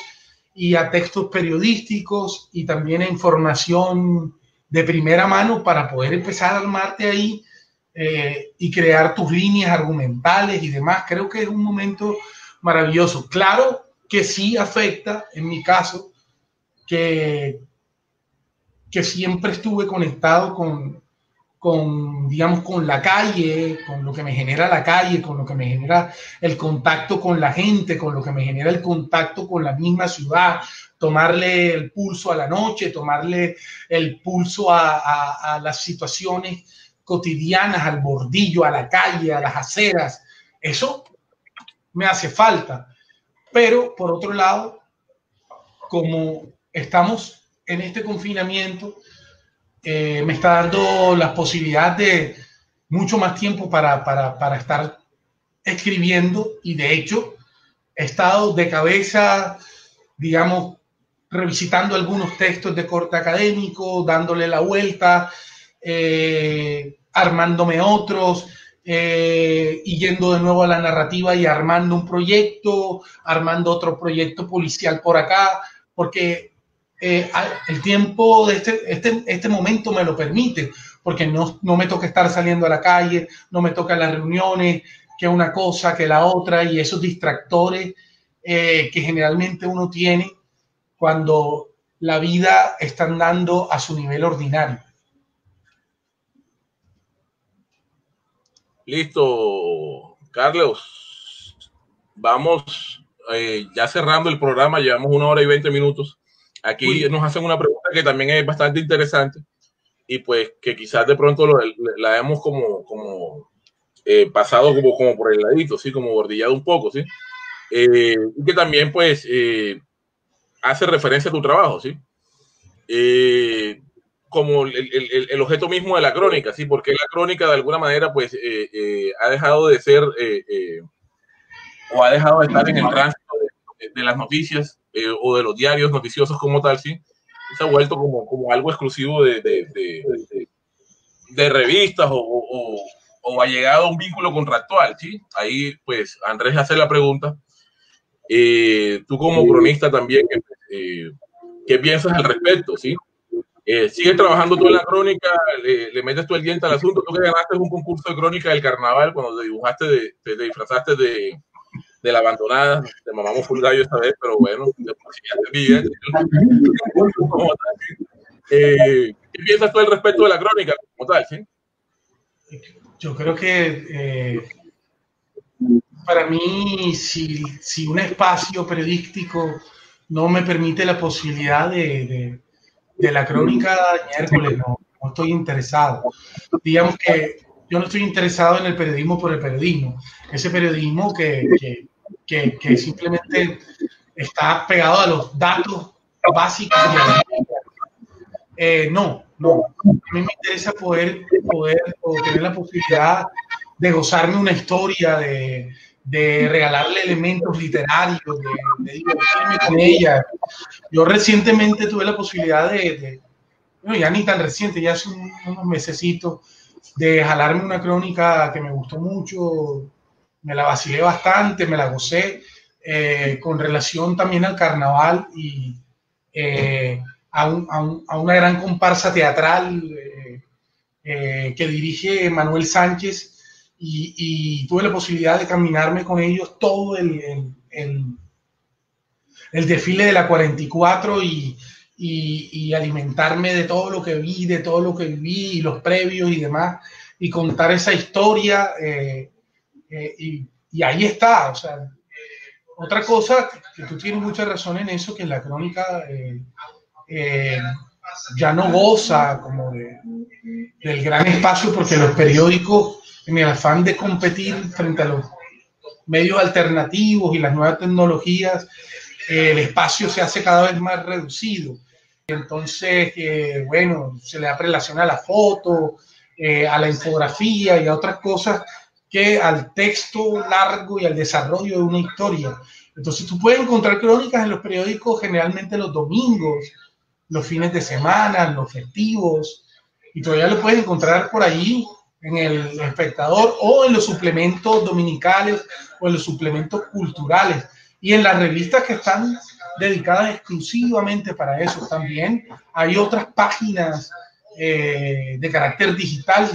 y a textos periodísticos y también a información de primera mano para poder empezar a armarte ahí y crear tus líneas argumentales y demás. Creo que es un momento maravilloso. Claro que sí afecta, en mi caso, que siempre estuve conectado digamos, con la calle, con lo que me genera la calle, con lo que me genera el contacto con la gente, con lo que me genera el contacto con la misma ciudad, tomarle el pulso a la noche, tomarle el pulso a las situaciones cotidianas, al bordillo, a la calle, a las aceras. Eso me hace falta. Pero, por otro lado, como estamos en este confinamiento, me está dando las posibilidades de mucho más tiempo para estar escribiendo, y de hecho he estado de cabeza, digamos, revisitando algunos textos de corte académico, dándole la vuelta, armándome otros, y yendo de nuevo a la narrativa y armando un proyecto, armando otro proyecto policial por acá, porque el tiempo de este momento me lo permite, porque no me toca estar saliendo a la calle, no me tocan las reuniones, que una cosa, que la otra, y esos distractores que generalmente uno tiene cuando la vida está andando a su nivel ordinario. Listo, Carlos. Vamos ya cerrando el programa, llevamos 1 hora y 20 minutos. Aquí nos hacen una pregunta que también es bastante interesante y pues que quizás de pronto la hemos como pasado como por el ladito, ¿sí? Como bordillado un poco, ¿sí? Y que también pues hace referencia a tu trabajo, ¿sí? Como el objeto mismo de la crónica, ¿sí? Porque la crónica de alguna manera pues ha dejado de ser o ha dejado de estar en el tránsito de las noticias o de los diarios noticiosos como tal, ¿sí? Se ha vuelto como algo exclusivo de revistas o ha llegado a un vínculo contractual, ¿sí? Ahí pues Andrés hace la pregunta. Tú como cronista también, ¿qué piensas al respecto, sí? ¿Sigues trabajando tú en la crónica? ¿Le metes tú el diente al asunto? Tú que ganaste un concurso de crónica del carnaval cuando te dibujaste, te disfrazaste de la abandonada, te mamamos full gallo esta vez, pero bueno, ¿qué piensas tú al respecto de la crónica como tal, sí? Yo creo que para mí, si un espacio periodístico no me permite la posibilidad de la crónica miércoles, no estoy interesado. Digamos que yo no estoy interesado en el periodismo por el periodismo. Ese periodismo que simplemente está pegado a los datos básicos. No. A mí me interesa poder tener la posibilidad de gozarme una historia, de regalarle elementos literarios, de divertirme con ella. Yo recientemente tuve la posibilidad bueno, ya ni tan reciente, ya hace unos mesecitos, de jalarme una crónica que me gustó mucho, me la vacilé bastante, me la gocé, con relación también al carnaval y a una gran comparsa teatral que dirige Manuel Sánchez, y tuve la posibilidad de caminarme con ellos todo el desfile de la 44 y alimentarme de todo lo que vi, de todo lo que viví, y los previos y demás, y contar esa historia, y ahí está. O sea, otra cosa, que tú tienes mucha razón en eso, que la crónica ya no goza como del gran espacio, porque los periódicos, en el afán de competir frente a los medios alternativos y las nuevas tecnologías, el espacio se hace cada vez más reducido. Entonces, bueno, se le da prelación a la foto, a la infografía y a otras cosas que al texto largo y al desarrollo de una historia. Entonces, tú puedes encontrar crónicas en los periódicos generalmente los domingos, los fines de semana, los festivos, y todavía lo puedes encontrar por ahí en El Espectador o en los suplementos dominicales o en los suplementos culturales y en las revistas que están dedicadas exclusivamente para eso. También hay otras páginas de carácter digital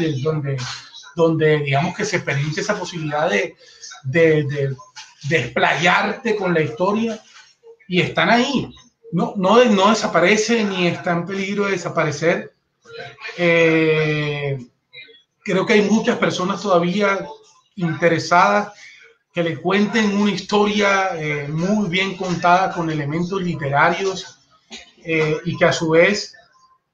donde digamos que se permite esa posibilidad de explayarte con la historia, y están ahí. No desaparece ni está en peligro de desaparecer. Creo que hay muchas personas todavía interesadas que le cuenten una historia muy bien contada con elementos literarios, y que a su vez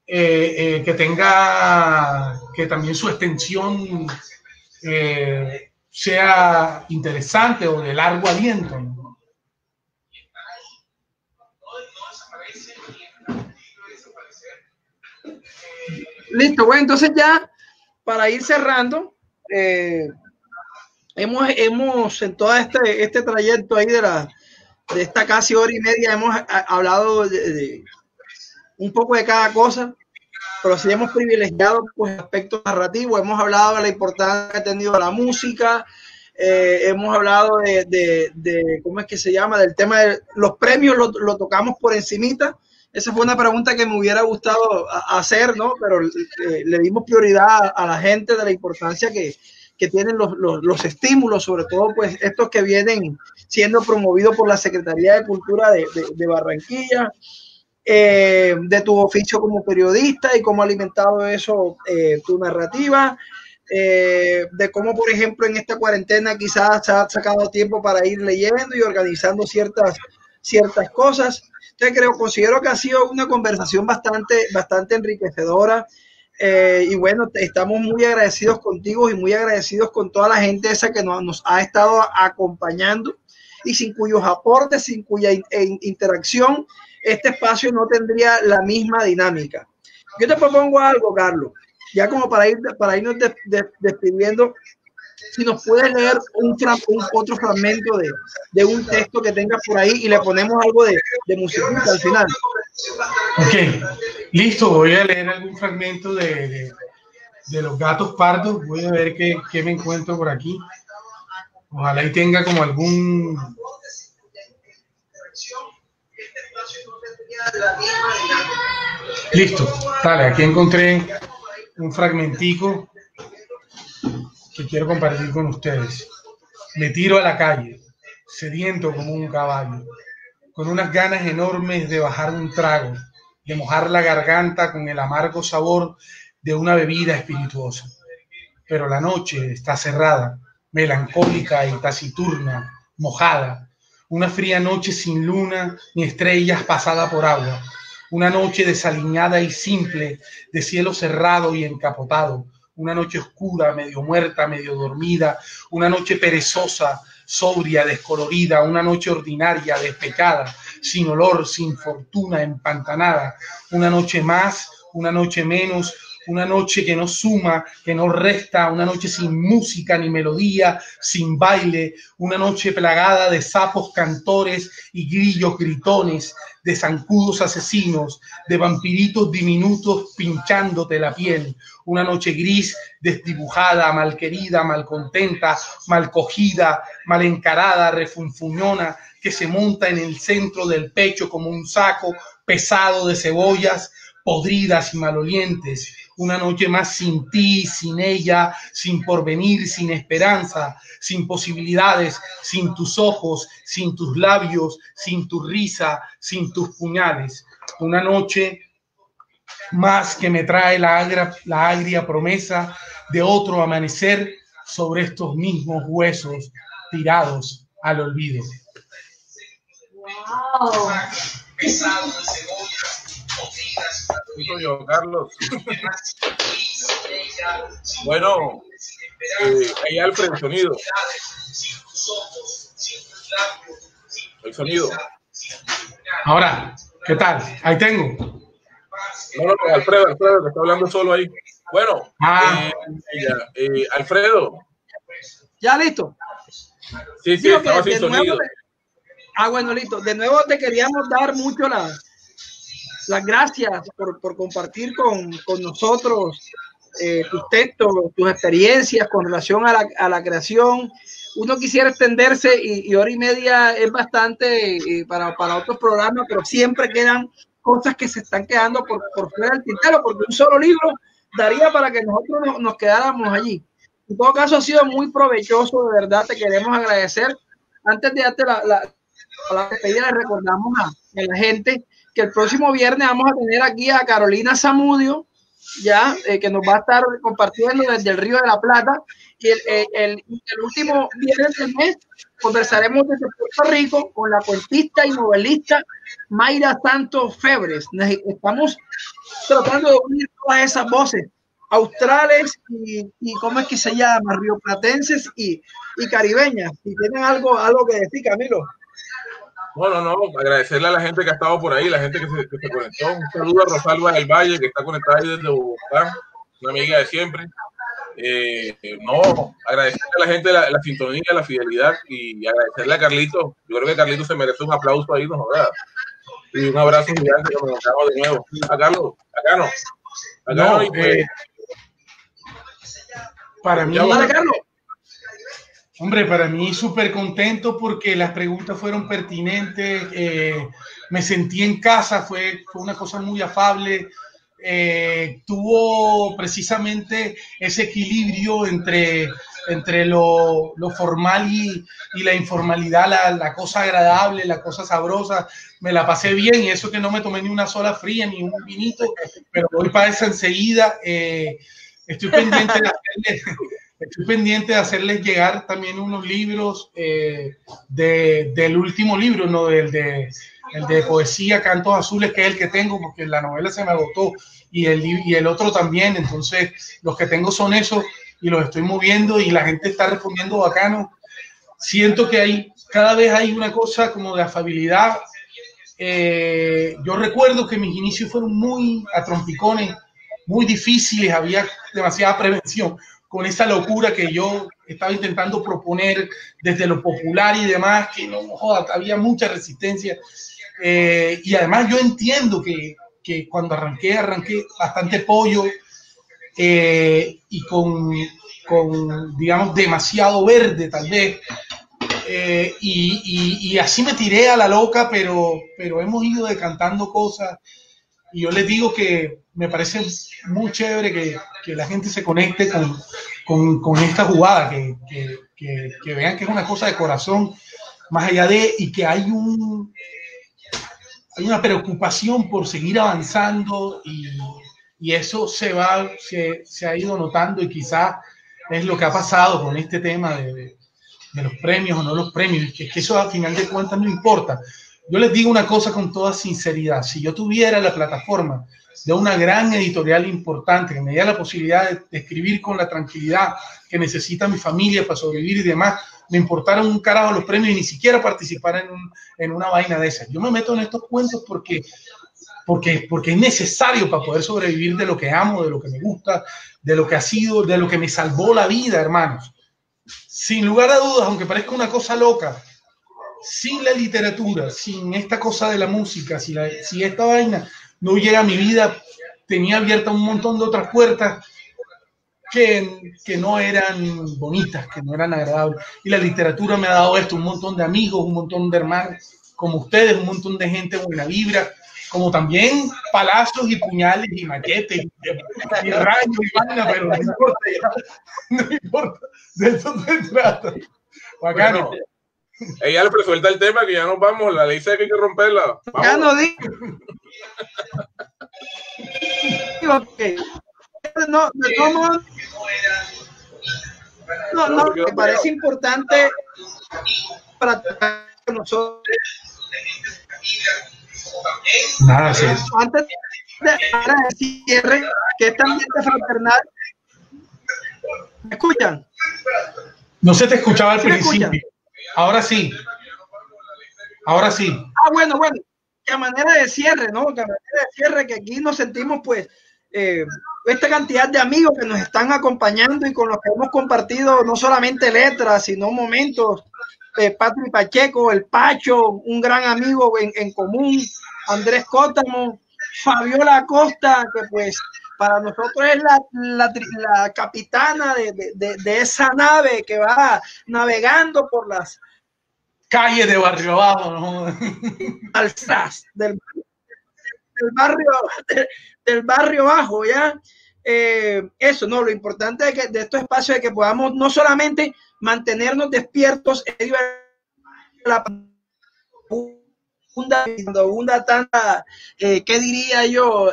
que tenga, que también su extensión sea interesante o de largo aliento, ¿no? Listo, bueno, entonces ya para ir cerrando, hemos en todo este trayecto ahí de esta casi hora y media, hemos hablado de un poco de cada cosa, pero sí hemos privilegiado pues aspectos narrativos, hemos hablado de la importancia que ha tenido la música, hemos hablado de ¿cómo es que se llama? Del tema de los premios, lo tocamos por encimita, Esa fue una pregunta que me hubiera gustado hacer, ¿no? Pero le dimos prioridad a la gente de la importancia que tienen los estímulos, sobre todo pues estos que vienen siendo promovidos por la Secretaría de Cultura de Barranquilla, de tu oficio como periodista y cómo ha alimentado eso tu narrativa, de cómo, por ejemplo, en esta cuarentena quizás se ha sacado tiempo para ir leyendo y organizando ciertas cosas. Entonces considero que ha sido una conversación bastante enriquecedora. Y bueno, estamos muy agradecidos contigo y muy agradecidos con toda la gente esa que nos ha estado acompañando y sin cuyos aportes, sin cuya interacción, este espacio no tendría la misma dinámica. Yo te propongo algo, Carlos, ya como para irnos despidiendo, si nos puedes leer otro fragmento de un texto que tengas por ahí y le ponemos algo de musiquita al final. Ok, listo, voy a leer algún fragmento de Los Gatos Pardos. Voy a ver qué me encuentro por aquí. Ojalá y tenga como algún... Listo, dale, aquí encontré un fragmentico que quiero compartir con ustedes. Me tiro a la calle, sediento como un caballo, con unas ganas enormes de bajar un trago, de mojar la garganta con el amargo sabor de una bebida espirituosa. Pero la noche está cerrada, melancólica y taciturna, mojada. Una fría noche sin luna ni estrellas pasada por agua. Una noche desaliñada y simple, de cielo cerrado y encapotado. Una noche oscura, medio muerta, medio dormida. Una noche perezosa, sobria, descolorida. Una noche ordinaria, despechada, sin olor, sin fortuna, empantanada. Una noche más, una noche menos. Una noche que no suma, que no resta, una noche sin música ni melodía, sin baile, una noche plagada de sapos cantores y grillos gritones, de zancudos asesinos, de vampiritos diminutos pinchándote la piel, una noche gris, desdibujada, malquerida, malcontenta, mal cogida, mal encarada, refunfuñona, que se monta en el centro del pecho como un saco pesado de cebollas podridas y malolientes. Una noche más sin ti, sin ella, sin porvenir, sin esperanza, sin posibilidades, sin tus ojos, sin tus labios, sin tu risa, sin tus puñales. Una noche más que me trae la agria promesa de otro amanecer sobre estos mismos huesos tirados al olvido. Wow. Soy yo, Carlos. Bueno, ahí Alfred, el sonido. El sonido. Ahora, ¿qué tal? Ahí tengo. No, Alfredo, que está hablando solo ahí. Bueno, Alfredo. ¿Ya listo? Sí, estaba sin sonido. Bueno, listo. De nuevo te queríamos dar mucho las gracias por compartir con nosotros tus textos, tus experiencias con relación a la creación. Uno quisiera extenderse y hora y media es bastante para otros programas, pero siempre quedan cosas que se están quedando por fuera del tintero, porque un solo libro daría para que nosotros nos quedáramos allí. En todo caso, ha sido muy provechoso, de verdad, te queremos agradecer. Antes de darte la despedida, recordamos a la gente que el próximo viernes vamos a tener aquí a Carolina Zamudio, ya que nos va a estar compartiendo desde el Río de la Plata, y el último viernes del mes conversaremos desde Puerto Rico con la cuentista y novelista Mayra Santos Febres. Estamos tratando de unir todas esas voces australes y ¿cómo es que se llama? Rioplatenses y caribeñas. Si tienen algo que decir, Camilo. No, agradecerle a la gente que ha estado por ahí, la gente que se conectó. Un saludo a Rosalba del Valle, que está conectada ahí desde Bogotá, una amiga de siempre. Agradecerle a la gente la sintonía, la fidelidad, y agradecerle a Carlito. Yo creo que Carlito se merece un aplauso ahí, ¿no? ¿Verdad? Y un abrazo gigante que nos encontramos de nuevo. A Carlos, acá no. Para mí, Hombre, para mí súper contento porque las preguntas fueron pertinentes, me sentí en casa, fue una cosa muy afable, tuvo precisamente ese equilibrio entre lo formal y la informalidad, la cosa agradable, la cosa sabrosa. Me la pasé bien, y eso que no me tomé ni una sola fría ni un vinito, pero voy para esa enseguida. Estoy pendiente de hacerles llegar también unos libros del último libro, ¿no? El de poesía, Cantos Azules, que es el que tengo, porque la novela se me agotó, y el otro también. Entonces, los que tengo son esos, y los estoy moviendo, y la gente está respondiendo bacano. Siento que cada vez hay una cosa como de afabilidad. Yo recuerdo que mis inicios fueron muy a trompicones, muy difíciles, había demasiada prevención con esa locura que yo estaba intentando proponer desde lo popular y demás, que no joda, había mucha resistencia. Y además yo entiendo que cuando arranqué bastante pollo, y con, digamos, demasiado verde tal vez, y así me tiré a la loca, pero hemos ido decantando cosas, y yo les digo que me parece muy chévere que la gente se conecte con esta jugada, que vean que es una cosa de corazón, más allá y que hay una preocupación por seguir avanzando, y eso se ha ido notando, y quizás es lo que ha pasado con este tema de los premios o no los premios, que eso al final de cuentas no importa. Yo les digo una cosa con toda sinceridad: si yo tuviera la plataforma de una gran editorial importante que me diera la posibilidad de escribir con la tranquilidad que necesita mi familia para sobrevivir y demás, me importaran un carajo los premios y ni siquiera participar en una vaina de esas. Yo me meto en estos cuentos porque es necesario para poder sobrevivir de lo que amo, de lo que me gusta, de lo que ha sido, de lo que me salvó la vida, hermanos. Sin lugar a dudas, aunque parezca una cosa loca, sin la literatura, sin esta cosa de la música, si esta vaina no hubiera mi vida, tenía abierta un montón de otras puertas que no eran bonitas, que no eran agradables. Y la literatura me ha dado esto: un montón de amigos, un montón de hermanos como ustedes, un montón de gente buena vibra, como también palazos y puñales y machetes y rayos y vaina, pero no importa, de eso se trata. Bacano. Bueno, ella le suelta el tema, que ya nos vamos, la ley dice que hay que romperla. Vamos. Ya no digo. Okay. No, me parece importante para nosotros. Nada, sí. Antes de cierre, que este ambiente fraternal. ¿Me escuchan? No se te escuchaba al principio. Ahora sí. Ah, bueno. Que a manera de cierre, ¿no? Que a manera de cierre, que aquí nos sentimos, pues, esta cantidad de amigos que nos están acompañando y con los que hemos compartido no solamente letras, sino momentos. Patri Pacheco, el Pacho, un gran amigo en común, Andrés Cótamo, Fabiola Acosta, que pues para nosotros es la capitana de esa nave que va navegando por las calles de Barrio Bajo, ¿no? Alzas del barrio bajo, ¿ya? Eso, ¿no? Lo importante de estos espacios es que podamos no solamente mantenernos despiertos en la segunda tanda, ¿qué diría yo? O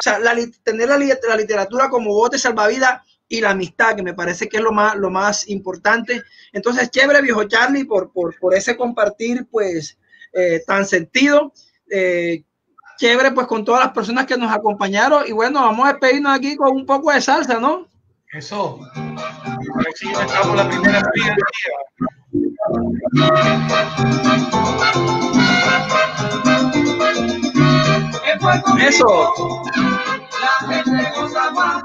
sea, tener la literatura como bote salvavidas y la amistad, que me parece que es lo más importante. Entonces, chévere, viejo Charlie, por ese compartir, pues, tan sentido. Chévere, pues, con todas las personas que nos acompañaron. Y bueno, vamos a despedirnos aquí con un poco de salsa, ¿no? Eso. A ver si estamos la primera fría del día. Eso. La gente goza más.